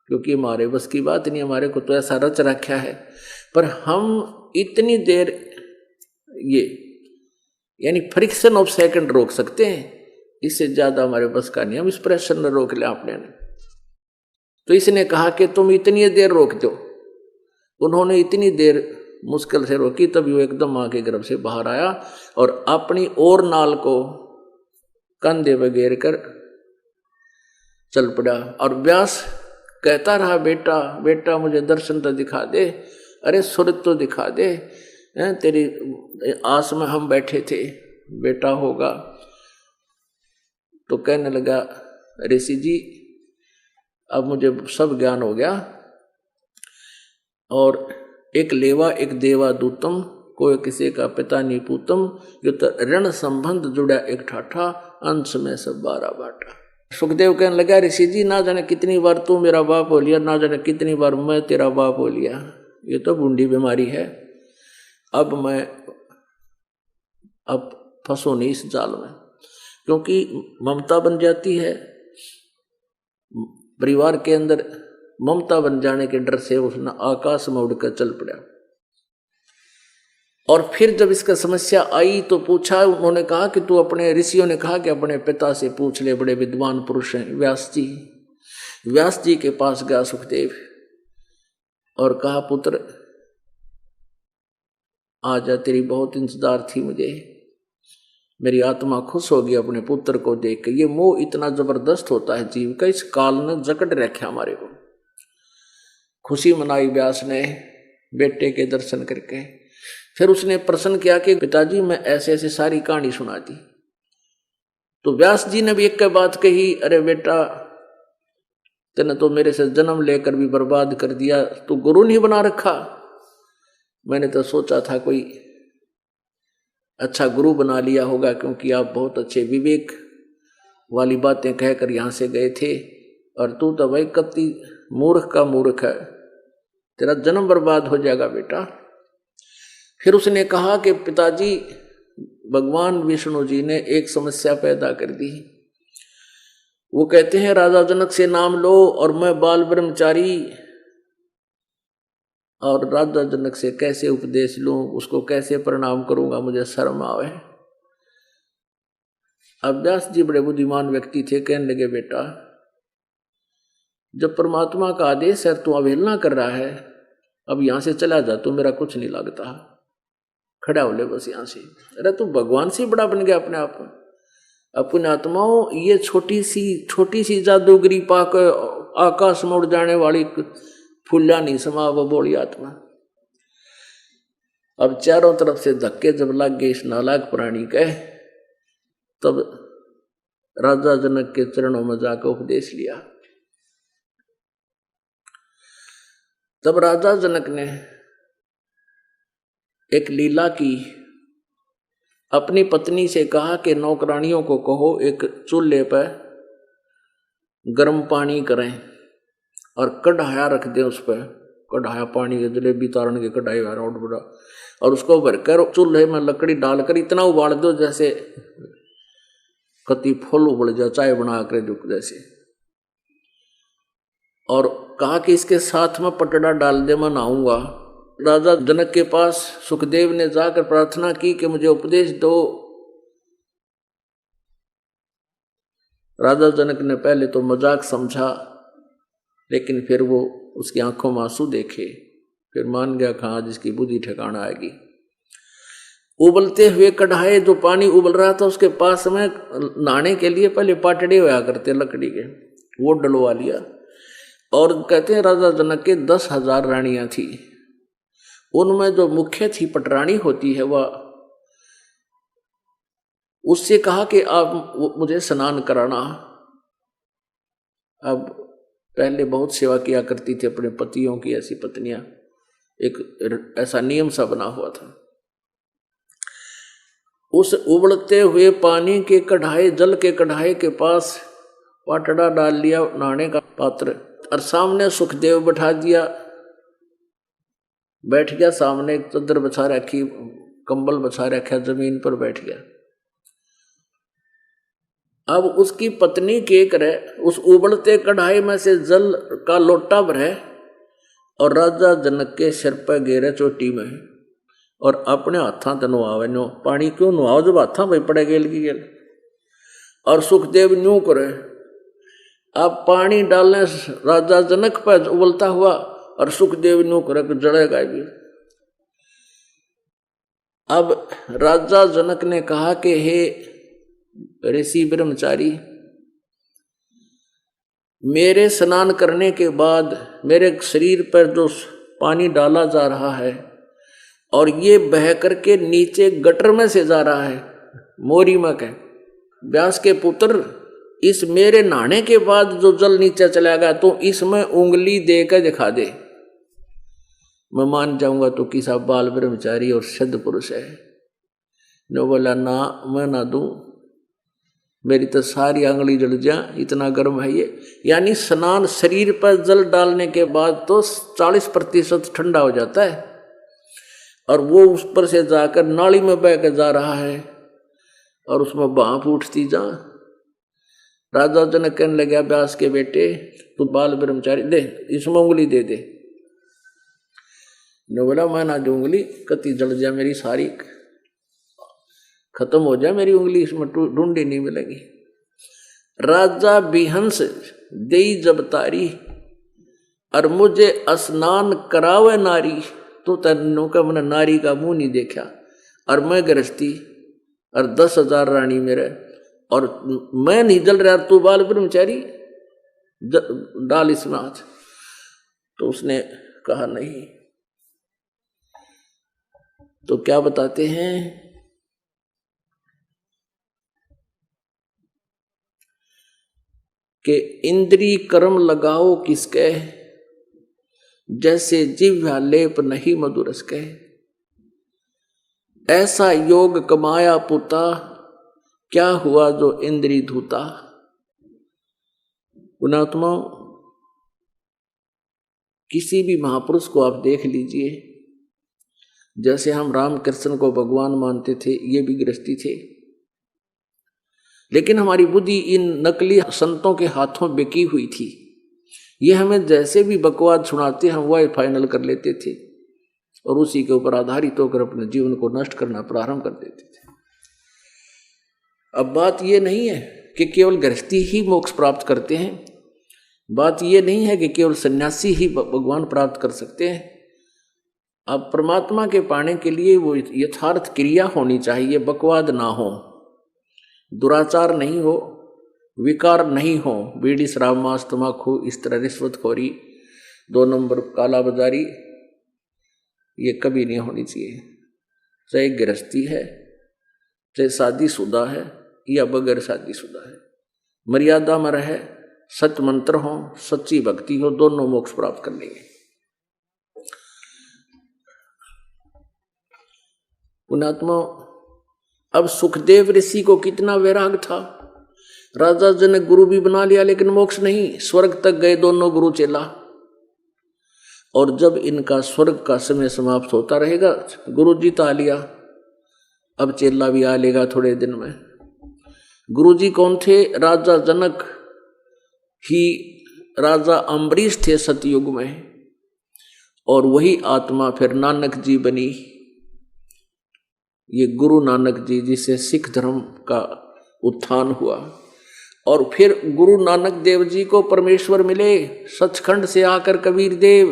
क्योंकि हमारे बस की बात नहीं, हमारे को तो ऐसा रच रखा है। पर हम इतनी देर ये यानी फ्रिक्शन ऑफ सेकंड रोक सकते हैं, इससे ज्यादा हमारे बस का नहीं, हम इस प्रेशर में रोक ले आपने। तो इसने कहा कि तुम इतनी देर रोक दो। उन्होंने इतनी देर मुश्किल से रोकी, तभी वो एकदम मां के गर्भ से बाहर आया और अपनी और नाल को कंधे पे घेर कर चल पड़ा। और व्यास कहता रहा बेटा बेटा मुझे दर्शन तो दिखा दे, अरे सूरज तो दिखा दे, तेरी आस में हम बैठे थे बेटा होगा। तो कहने लगा ऋषि जी अब मुझे सब ज्ञान हो गया और एक लेवा एक देवा दूतम, कोई किसी का पिता नहीं पूतम, यो तो ऋण संबंध जुड़ा एक ठाठा, अंश में सब 12 बाटा। सुखदेव कहने लगा ऋषि जी ना जाने कितनी बार तू मेरा बाप हो लिया, ना जाने कितनी बार मैं तेरा बाप हो लिया, ये तो बूढ़ी बीमारी है। अब मैं फंसो नहीं इस जाल में, क्योंकि ममता बन जाती है परिवार के अंदर। ममता बन जाने के डर से उसने आकाश में उड़कर चल पड़ा। और फिर जब इसका समस्या आई तो पूछा, उन्होंने कहा कि तू अपने, ऋषियों ने कहा कि अपने पिता से पूछ ले, बड़े विद्वान पुरुष हैं व्यास जी। व्यास जी के पास गया सुखदेव और कहा पुत्र आजा, तेरी बहुत इंतजार थी मुझे, मेरी आत्मा खुश होगी अपने पुत्र को देख के। ये मोह इतना जबरदस्त होता है जीव का, इस काल ने जकड़ रखा हमारे को। खुशी मनाई व्यास ने बेटे के दर्शन करके। फिर उसने प्रश्न किया कि पिताजी मैं ऐसे ऐसे सारी कहानी सुना दी। तो व्यास जी ने भी एक बात कही, अरे बेटा तूने तो मेरे से जन्म लेकर भी बर्बाद कर दिया, तू गुरु नहीं बना रखा। मैंने तो सोचा था कोई अच्छा गुरु बना लिया होगा, क्योंकि आप बहुत अच्छे विवेक वाली बातें कहकर यहाँ से गए थे, और तू तो भाई कति मूर्ख का मूर्ख है, तेरा जन्म बर्बाद हो जाएगा बेटा। फिर उसने कहा कि पिताजी, भगवान विष्णु जी ने एक समस्या पैदा कर दी। वो कहते हैं राजा जनक से नाम लो और मैं बाल ब्रह्मचारी, और राजा जनक से कैसे उपदेश लूं, उसको कैसे प्रणाम करूंगा, मुझे शर्म आवे। अब व्यास जी बड़े बुद्धिमान व्यक्ति थे, कहने लगे बेटा जब परमात्मा का आदेश है तू अवहेलना कर रहा है, अब यहां से चला जा, तो मेरा कुछ नहीं लगता, खड़ा हो ले बस यहां से। अरे तू भगवान से बड़ा बन गया अपने आप। अपने आत्माओं, ये छोटी सी जादूगरी पाकर आकाश में उड़ जाने वाली फुल्ला नहीं समा वो बोली आत्मा। अब चारों तरफ से धक्के जब लग गए इस नालायक प्राणी के, तब राजा जनक के चरणों में जाकर उपदेश लिया। तब राजा जनक ने एक लीला की, अपनी पत्नी से कहा कि नौकरानियों को कहो एक चूल्हे पर गर्म पानी करें और कढ़ाया रख दें, उस पर कढ़ाया पानी के, जलेबी तारण के कढ़ाई रोड बड़ा, और उसको भरकर चूल्हे में लकड़ी डालकर इतना उबाल दो जैसे कति फूल उबल जाए, चाय बना कर जो जैसे। और कहा कि इसके साथ में पटड़ा डाल दे, मैं नहाऊंगा। राजा जनक के पास सुखदेव ने जाकर प्रार्थना की कि मुझे उपदेश दो। राजा जनक ने पहले तो मजाक समझा, लेकिन फिर वो उसकी आंखों में आंसू देखे, फिर मान गया कहाँ जिसकी बुद्धि ठिकाना आएगी। उबलते हुए कढ़ाई, जो पानी उबल रहा था उसके पास में नहाने के लिए पहले पाटड़े हुआ करते लकड़ी के, वो डलवा लिया। और कहते हैं राजा जनक के 10,000 रानियां थी, उनमें जो मुख्य थी पटरानी होती है, वह उससे कहा कि आप मुझे स्नान कराना। अब पहले बहुत सेवा किया करती थी अपने पतियों की ऐसी पत्नियां, एक ऐसा नियम सा बना हुआ था। उस उबलते हुए पानी के कढ़ाई, जल के कढ़ाई के पास पाटड़ा डाल लिया, नहाने का पात्र, और सामने सुखदेव बैठा दिया। बैठ गया सामने, एक चादर बिछा रखी, कंबल बिछा रखा, जमीन पर बैठ गया। अब उसकी पत्नी के करे उस उबलते कढ़ाई में से जल का लोटा भरे और राजा जनक के सिर पर गिरे चोटी में, और अपने हाथा ते नुआवे। नो पानी क्यों नुआओ जब हाथा भाई पड़े गेल की गेल। और सुखदेव न्यू करे, अब पानी डालने राजा जनक पर उबलता हुआ, और सुखदेव न्यू करे कि जड़ेगा भी। अब राजा जनक ने कहा कि हे ऋषि ब्रह्मचारी, मेरे स्नान करने के बाद मेरे शरीर पर जो पानी डाला जा रहा है और ये बह करके नीचे गटर में से जा रहा है, मोरी में कह व्यास के पुत्र, इस मेरे नहाने के बाद जो जल नीचे चला गया तो इसमें उंगली देकर दिखा दे, मैं मान जाऊंगा तो किसा बाल ब्रह्मचारी और सिद्ध पुरुष है। नो बोला ना, मैं ना दूं, मेरी तो सारी आंगली जल जा, इतना गर्म है ये। यानी स्नान शरीर पर जल डालने के बाद तो 40% ठंडा हो जाता है, और वो उस पर से जाकर नाली में बह के जा रहा है और उसमें भाप उठती जा। राजा जनक कहने लगा, व्यास के बेटे तू बाल ब्रह्मचारी, दे इसमें उंगली दे दे। ने बोला मैं ना जो उंगली, कति जल जा मेरी सारी, खत्म हो जाए मेरी उंगली, इसमें ढूंढी नहीं मिलेगी। राजा बिहंस देई जब तारी, और मुझे स्नान करावे नारी, तो तेनों का मैंने नारी का मुंह नहीं देखा, और मैं गृहस्थी और 10,000 रानी मेरे, और मैं नहीं जल रहा, तू बाल ब्रह्मचारी डाल इसमें हाथ। तो उसने कहा नहीं। तो क्या बताते हैं कि इंद्री कर्म लगाओ किसके, जैसे जिह्वा लेप नहीं मधुरस के। ऐसा योग कमाया पुता, क्या हुआ जो इंद्री धूता। पुणात्मा, किसी भी महापुरुष को आप देख लीजिए, जैसे हम रामकृष्ण को भगवान मानते थे, ये भी गृहस्थी थे, लेकिन हमारी बुद्धि इन नकली संतों के हाथों बिकी हुई थी। ये हमें जैसे भी बकवाद सुनाते हम वह फाइनल कर लेते थे और उसी के ऊपर आधारित होकर अपने जीवन को नष्ट करना प्रारंभ कर देते थे। अब बात ये नहीं है कि केवल गृहस्थी ही मोक्ष प्राप्त करते हैं, बात ये नहीं है कि केवल सन्यासी ही भगवान प्राप्त कर सकते हैं। अब परमात्मा के पाने के लिए वो यथार्थ क्रिया होनी चाहिए, बकवाद ना हो, दुराचार नहीं हो, विकार नहीं हो, बीड़ी शराब मांस तम्बाकू इस तरह रिश्वतखोरी 2 नंबर काला बाजारी ये कभी नहीं होनी चाहिए। चाहे गृहस्थी है, चाहे शादीशुदा है या बगैर शादीशुदा है, मर्यादा में रहे, सत्य मंत्र हो, सच्ची भक्ति हो, दोनों मोक्ष प्राप्त कर लेंगे। पुण्यात्मा, अब सुखदेव ऋषि को कितना वैराग था। राजा जी ने गुरु भी बना लिया लेकिन मोक्ष नहीं, स्वर्ग तक गए दोनों गुरु चेला। और जब इनका स्वर्ग का समय समाप्त होता रहेगा, गुरु जी तो आ लिया, अब चेला भी आ लेगा थोड़े दिन में। गुरु जी कौन थे? राजा जनक ही राजा अम्बरीश थे सतयुग में, और वही आत्मा फिर नानक जी बनी। ये गुरु नानक जी जिसे सिख धर्म का उत्थान हुआ, और फिर गुरु नानक देव जी को परमेश्वर मिले सचखंड से आकर कबीर देव,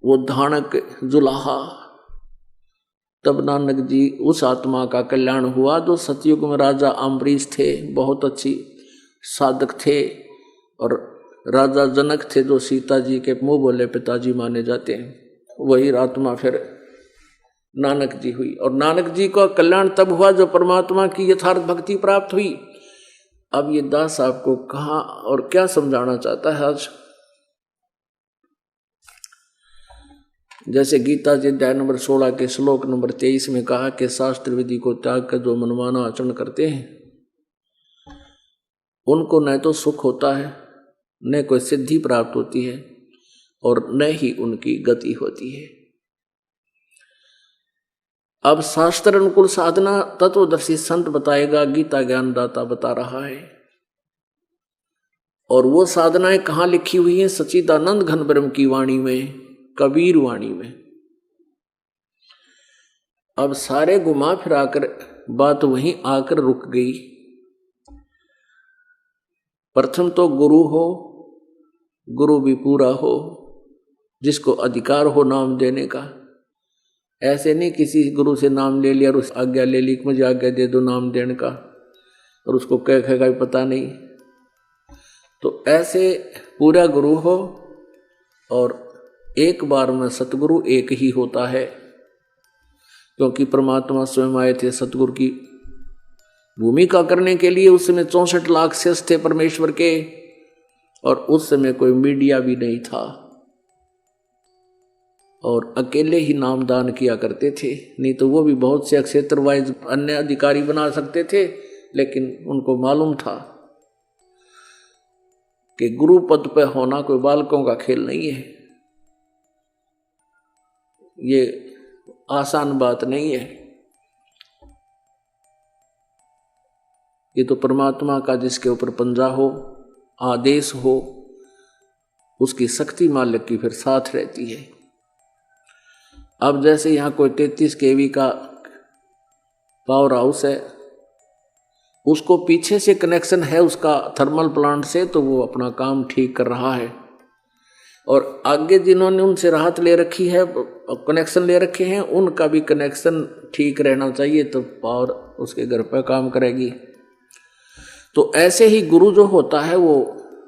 वो धानक जुलाहा। तब नानक जी उस आत्मा का कल्याण हुआ जो सतयुग में राजा अम्बरीश थे, बहुत अच्छी साधक थे, और राजा जनक थे जो सीता जी के मुंह बोले पिताजी माने जाते हैं। वही आत्मा फिर नानक जी हुई, और नानक जी का कल्याण तब हुआ जो परमात्मा की यथार्थ भक्ति प्राप्त हुई। अब ये दास आपको कहाँ और क्या समझाना चाहता है आज? जैसे गीता जी अध्याय नंबर 16 के श्लोक नंबर 23 में कहा कि शास्त्र विधि को त्याग कर जो मनमाना आचरण करते हैं उनको न तो सुख होता है, न कोई सिद्धि प्राप्त होती है, और न ही उनकी गति होती है। अब शास्त्र अनुकूल साधना तत्वदर्शी संत बताएगा, गीता ज्ञानदाता बता रहा है। और वो साधनाएं कहाँ लिखी हुई हैं? सच्चिदानंद घन ब्रह्म की वाणी में, कबीर वाणी में। अब सारे घुमा फिराकर बात वहीं आकर रुक गई। प्रथम तो गुरु हो, गुरु भी पूरा हो, जिसको अधिकार हो नाम देने का। ऐसे नहीं किसी गुरु से नाम ले लिया और उस आज्ञा ले ली कि मुझे आज्ञा दे दो नाम देने का, और उसको क्या कहेगा भी पता नहीं। तो ऐसे पूरा गुरु हो, और एक बार में सतगुरु एक ही होता है, क्योंकि परमात्मा स्वयं आए थे सतगुरु की भूमिका करने के लिए। उस समय 64 लाख शेष थे परमेश्वर के, और उस समय कोई मीडिया भी नहीं था, और अकेले ही नामदान किया करते थे। नहीं तो वो भी बहुत से क्षेत्र वाइज अन्य अधिकारी बना सकते थे, लेकिन उनको मालूम था कि गुरु पद पर होना कोई बालकों का खेल नहीं है, ये आसान बात नहीं है। ये तो परमात्मा का जिसके ऊपर पंजा हो, आदेश हो, उसकी शक्ति मालिक की फिर साथ रहती है। अब जैसे यहाँ कोई 33 kV का पावर हाउस है, उसको पीछे से कनेक्शन है उसका थर्मल प्लांट से, तो वो अपना काम ठीक कर रहा है। और आगे जिन्होंने उनसे राहत ले रखी है, कनेक्शन ले रखे हैं, उनका भी कनेक्शन ठीक रहना चाहिए, तो पावर उसके घर पर काम करेगी। तो ऐसे ही गुरु जो होता है वो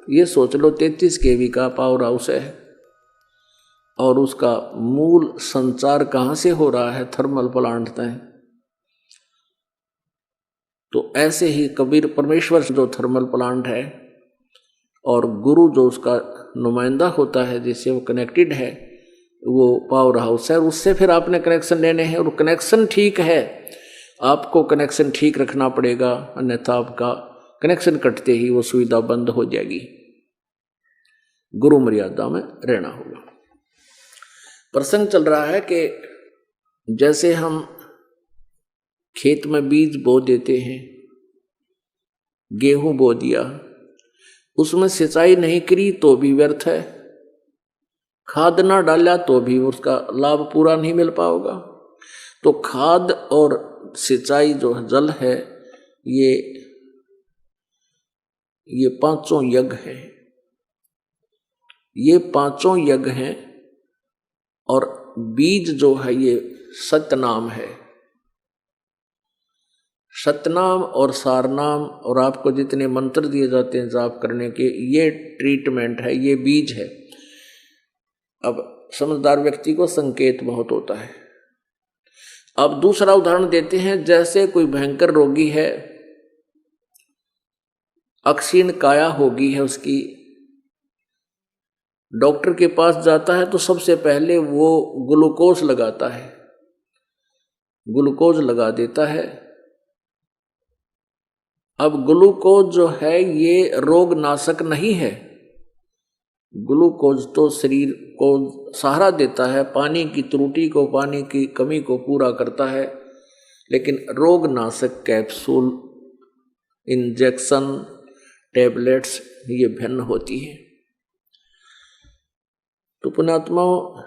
ये सोच लो 33 kV का पावर हाउस है, और उसका मूल संचार कहाँ से हो रहा है? थर्मल प्लांट तय। तो ऐसे ही कबीर परमेश्वर जो थर्मल प्लांट है, और गुरु जो उसका नुमाइंदा होता है जिससे वो कनेक्टेड है, वो पावर हाउस है, उससे फिर आपने कनेक्शन लेने हैं। और कनेक्शन ठीक है, आपको कनेक्शन ठीक रखना पड़ेगा, अन्यथा आपका कनेक्शन कटते ही वो सुविधा बंद हो जाएगी। गुरु मर्यादा में रहना होगा। प्रसंग चल रहा है कि जैसे हम खेत में बीज बो देते हैं, गेहूं बो दिया, उसमें सिंचाई नहीं करी तो भी व्यर्थ है, खाद ना डाला तो भी उसका लाभ पूरा नहीं मिल पाएगा। तो खाद और सिंचाई जो जल है, ये पांचों यज्ञ है, ये पांचों यज्ञ हैं। और बीज जो है ये सतनाम है, सतनाम और सारनाम, और आपको जितने मंत्र दिए जाते हैं जाप करने के, ये ट्रीटमेंट है, ये बीज है। अब समझदार व्यक्ति को संकेत बहुत होता है। अब दूसरा उदाहरण देते हैं, जैसे कोई भयंकर रोगी है, अक्षीण काया होगी है उसकी, डॉक्टर के पास जाता है तो सबसे पहले वो ग्लूकोज लगाता है, ग्लूकोज लगा देता है। अब ग्लूकोज जो है ये रोग नाशक नहीं है, ग्लूकोज तो शरीर को सहारा देता है, पानी की त्रुटि को, पानी की कमी को पूरा करता है। लेकिन रोग नाशक कैप्सूल, इंजेक्शन, टैबलेट्स ये भिन्न होती है। तो पुण्यात्माओं,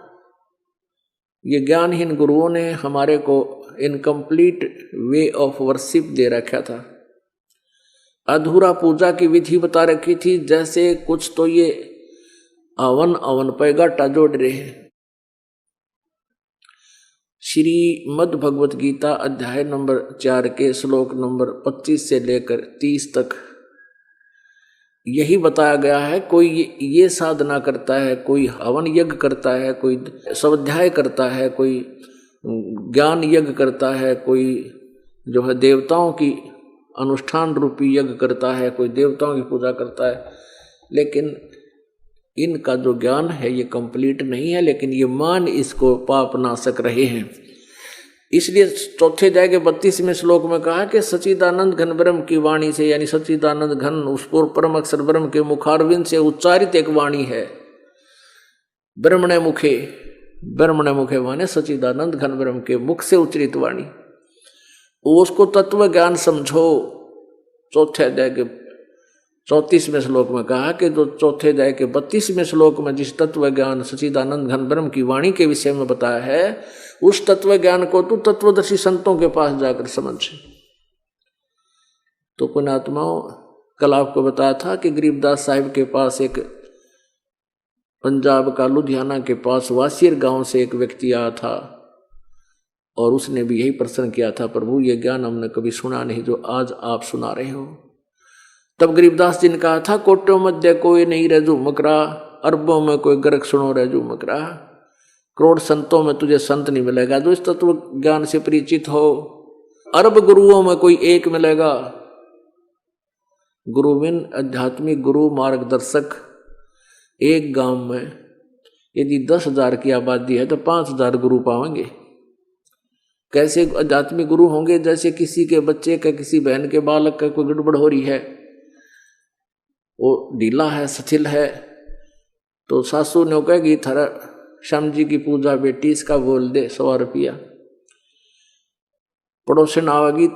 ये ज्ञानहीन गुरुओं ने हमारे को इनकम्प्लीट वे ऑफ वर्शिप दे रखा था, अधूरा पूजा की विधि बता रखी थी। जैसे कुछ तो ये अवन पे गाटा जोड़ रहे हैं। श्रीमद् भगवत गीता अध्याय नंबर 4 के श्लोक नंबर 25 से लेकर 30 तक यही बताया गया है। कोई ये साधना करता है, कोई हवन यज्ञ करता है, कोई स्वाध्याय करता है, कोई ज्ञान यज्ञ करता है, कोई जो है देवताओं की अनुष्ठान रूपी यज्ञ करता है, कोई देवताओं की पूजा करता है। लेकिन इनका जो ज्ञान है ये कंप्लीट नहीं है, लेकिन ये मान इसको पाप नाशक रहे हैं। इसलिए चौथे अध्याय के 32वें श्लोक में कहा कि सच्चिदानंद घन ब्रह्म की वाणी से, यानी सच्चिदानंद घन उस पूर्व परम अक्षर ब्रह्म के मुखारविंद से उच्चारित एक वाणी है। ब्रह्मणे मुखे, ब्रह्मणे मुखे माने सच्चिदानंद घन ब्रह्म के मुख से उच्चरित वाणी, उसको तत्व ज्ञान समझो। चौथे अध्याय के 34वें श्लोक में कहा कि जो चौथे अध्याय के 32वें श्लोक में जिस तत्व ज्ञान सच्चिदानंद घन ब्रह्म की वाणी के विषय में बताया है, उस तत्व ज्ञान को तू तत्वदर्शी संतों के पास जाकर समझ। तो पुण्यात्माओं, कल आपको बताया था कि गरीबदास साहिब के पास एक पंजाब का लुधियाना के पास वासियर गांव से एक व्यक्ति आया था, और उसने भी यही प्रश्न किया था, प्रभु ये ज्ञान हमने कभी सुना नहीं जो आज आप सुना रहे हो। तब गरीबदास जी ने कहा था, कोटों मध्य कोई नहीं रजू मकरा, अरबों में कोई गर्क सुनो रजू मकरा। करोड़ संतों में तुझे संत नहीं मिलेगा जो इस तत्व ज्ञान से परिचित हो, अरब गुरुओं में कोई एक मिलेगा। गुरुविन आध्यात्मिक गुरु मार्गदर्शक एक गांव में यदि 10,000 की आबादी है तो 5,000 गुरु पाएंगे। कैसे आध्यात्मिक गुरु होंगे? जैसे किसी के बच्चे का, किसी बहन के बालक का कोई गड़बड़ हो रही है, वो ढीला है, शिथिल है, तो सासू ने कहेगी थारा श्याम जी की पूजा बेटी, इसका बोल दे 100 रुपया। पड़ोसन आवेगी,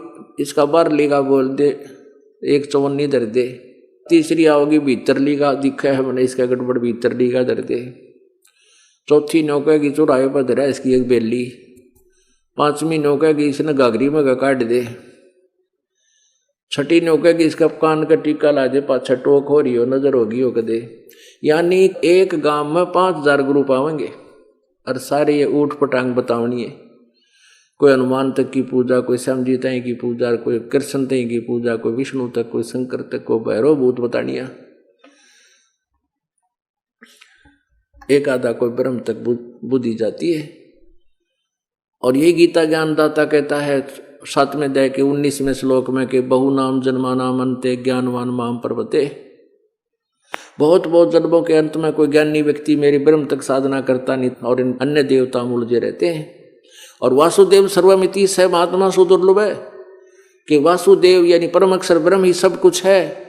इसका बार लीगा बोल दे, 1 चवन्नी धर दे। तीसरी आओगी, भीतर लीगा दिखा है मैंने, इसका गड़बड़ भीतर लीगा धर दे। चौथी नौका की चौराहे पर धरा इसकी एक बेली। 5वीं नौका की इसने गागरी में काट दे। 6ठी नौका की इसका कान का टीका ला दे, पाछा टोक हो रही हो, नजर होगी हो कदे। यानी एक गांव में 5,000 गुरु पावेंगे, और सारे ये ऊट पटांग बतावनी है। कोई हनुमान तक की पूजा, कोई श्याम जी तय की पूजा, कोई कृष्ण तय की पूजा, कोई विष्णु तक, कोई शंकर तक, कोई भैरव भूत बतानिया, एक आधा कोई ब्रह्म तक बुद्धि जाती है। और ये गीता ज्ञानदाता कहता है 7वें अध्याय के 19वें श्लोक में कि बहु नाम जन्मा नाम अंते ज्ञानवान माम पर्वते। बहुत बहुत जन्मों के अंत में कोई ज्ञानी व्यक्ति मेरी ब्रह्म तक साधना करता नहीं और इन अन्य देवता उलझे रहते हैं। और वासुदेव सर्वमिति स महात्मा सुदुर्लभ है कि वासुदेव यानी परम अक्षर ब्रह्म ही सब कुछ है,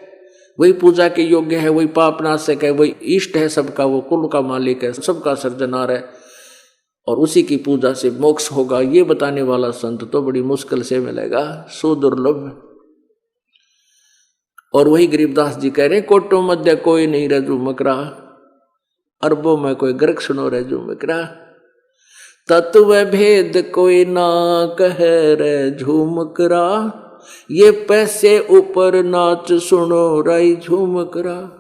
वही पूजा के योग्य है, वही पाप नाशक है, वही इष्ट है सबका, वो कुल का मालिक है, सबका सर्जनहार है और उसी की पूजा से मोक्ष होगा। ये बताने वाला संत तो बड़ी मुश्किल से मिलेगा, सुदुर्लभ। और वही गरीबदास जी कह रहे कोटों मध्य कोई नहीं रजू मकरा, अरबों में कोई गर्क सुनो रजू मकरा। तत्व भेद कोई ना कह रे झूमकरा, ये पैसे ऊपर नाच सुनो राई झूमकरा।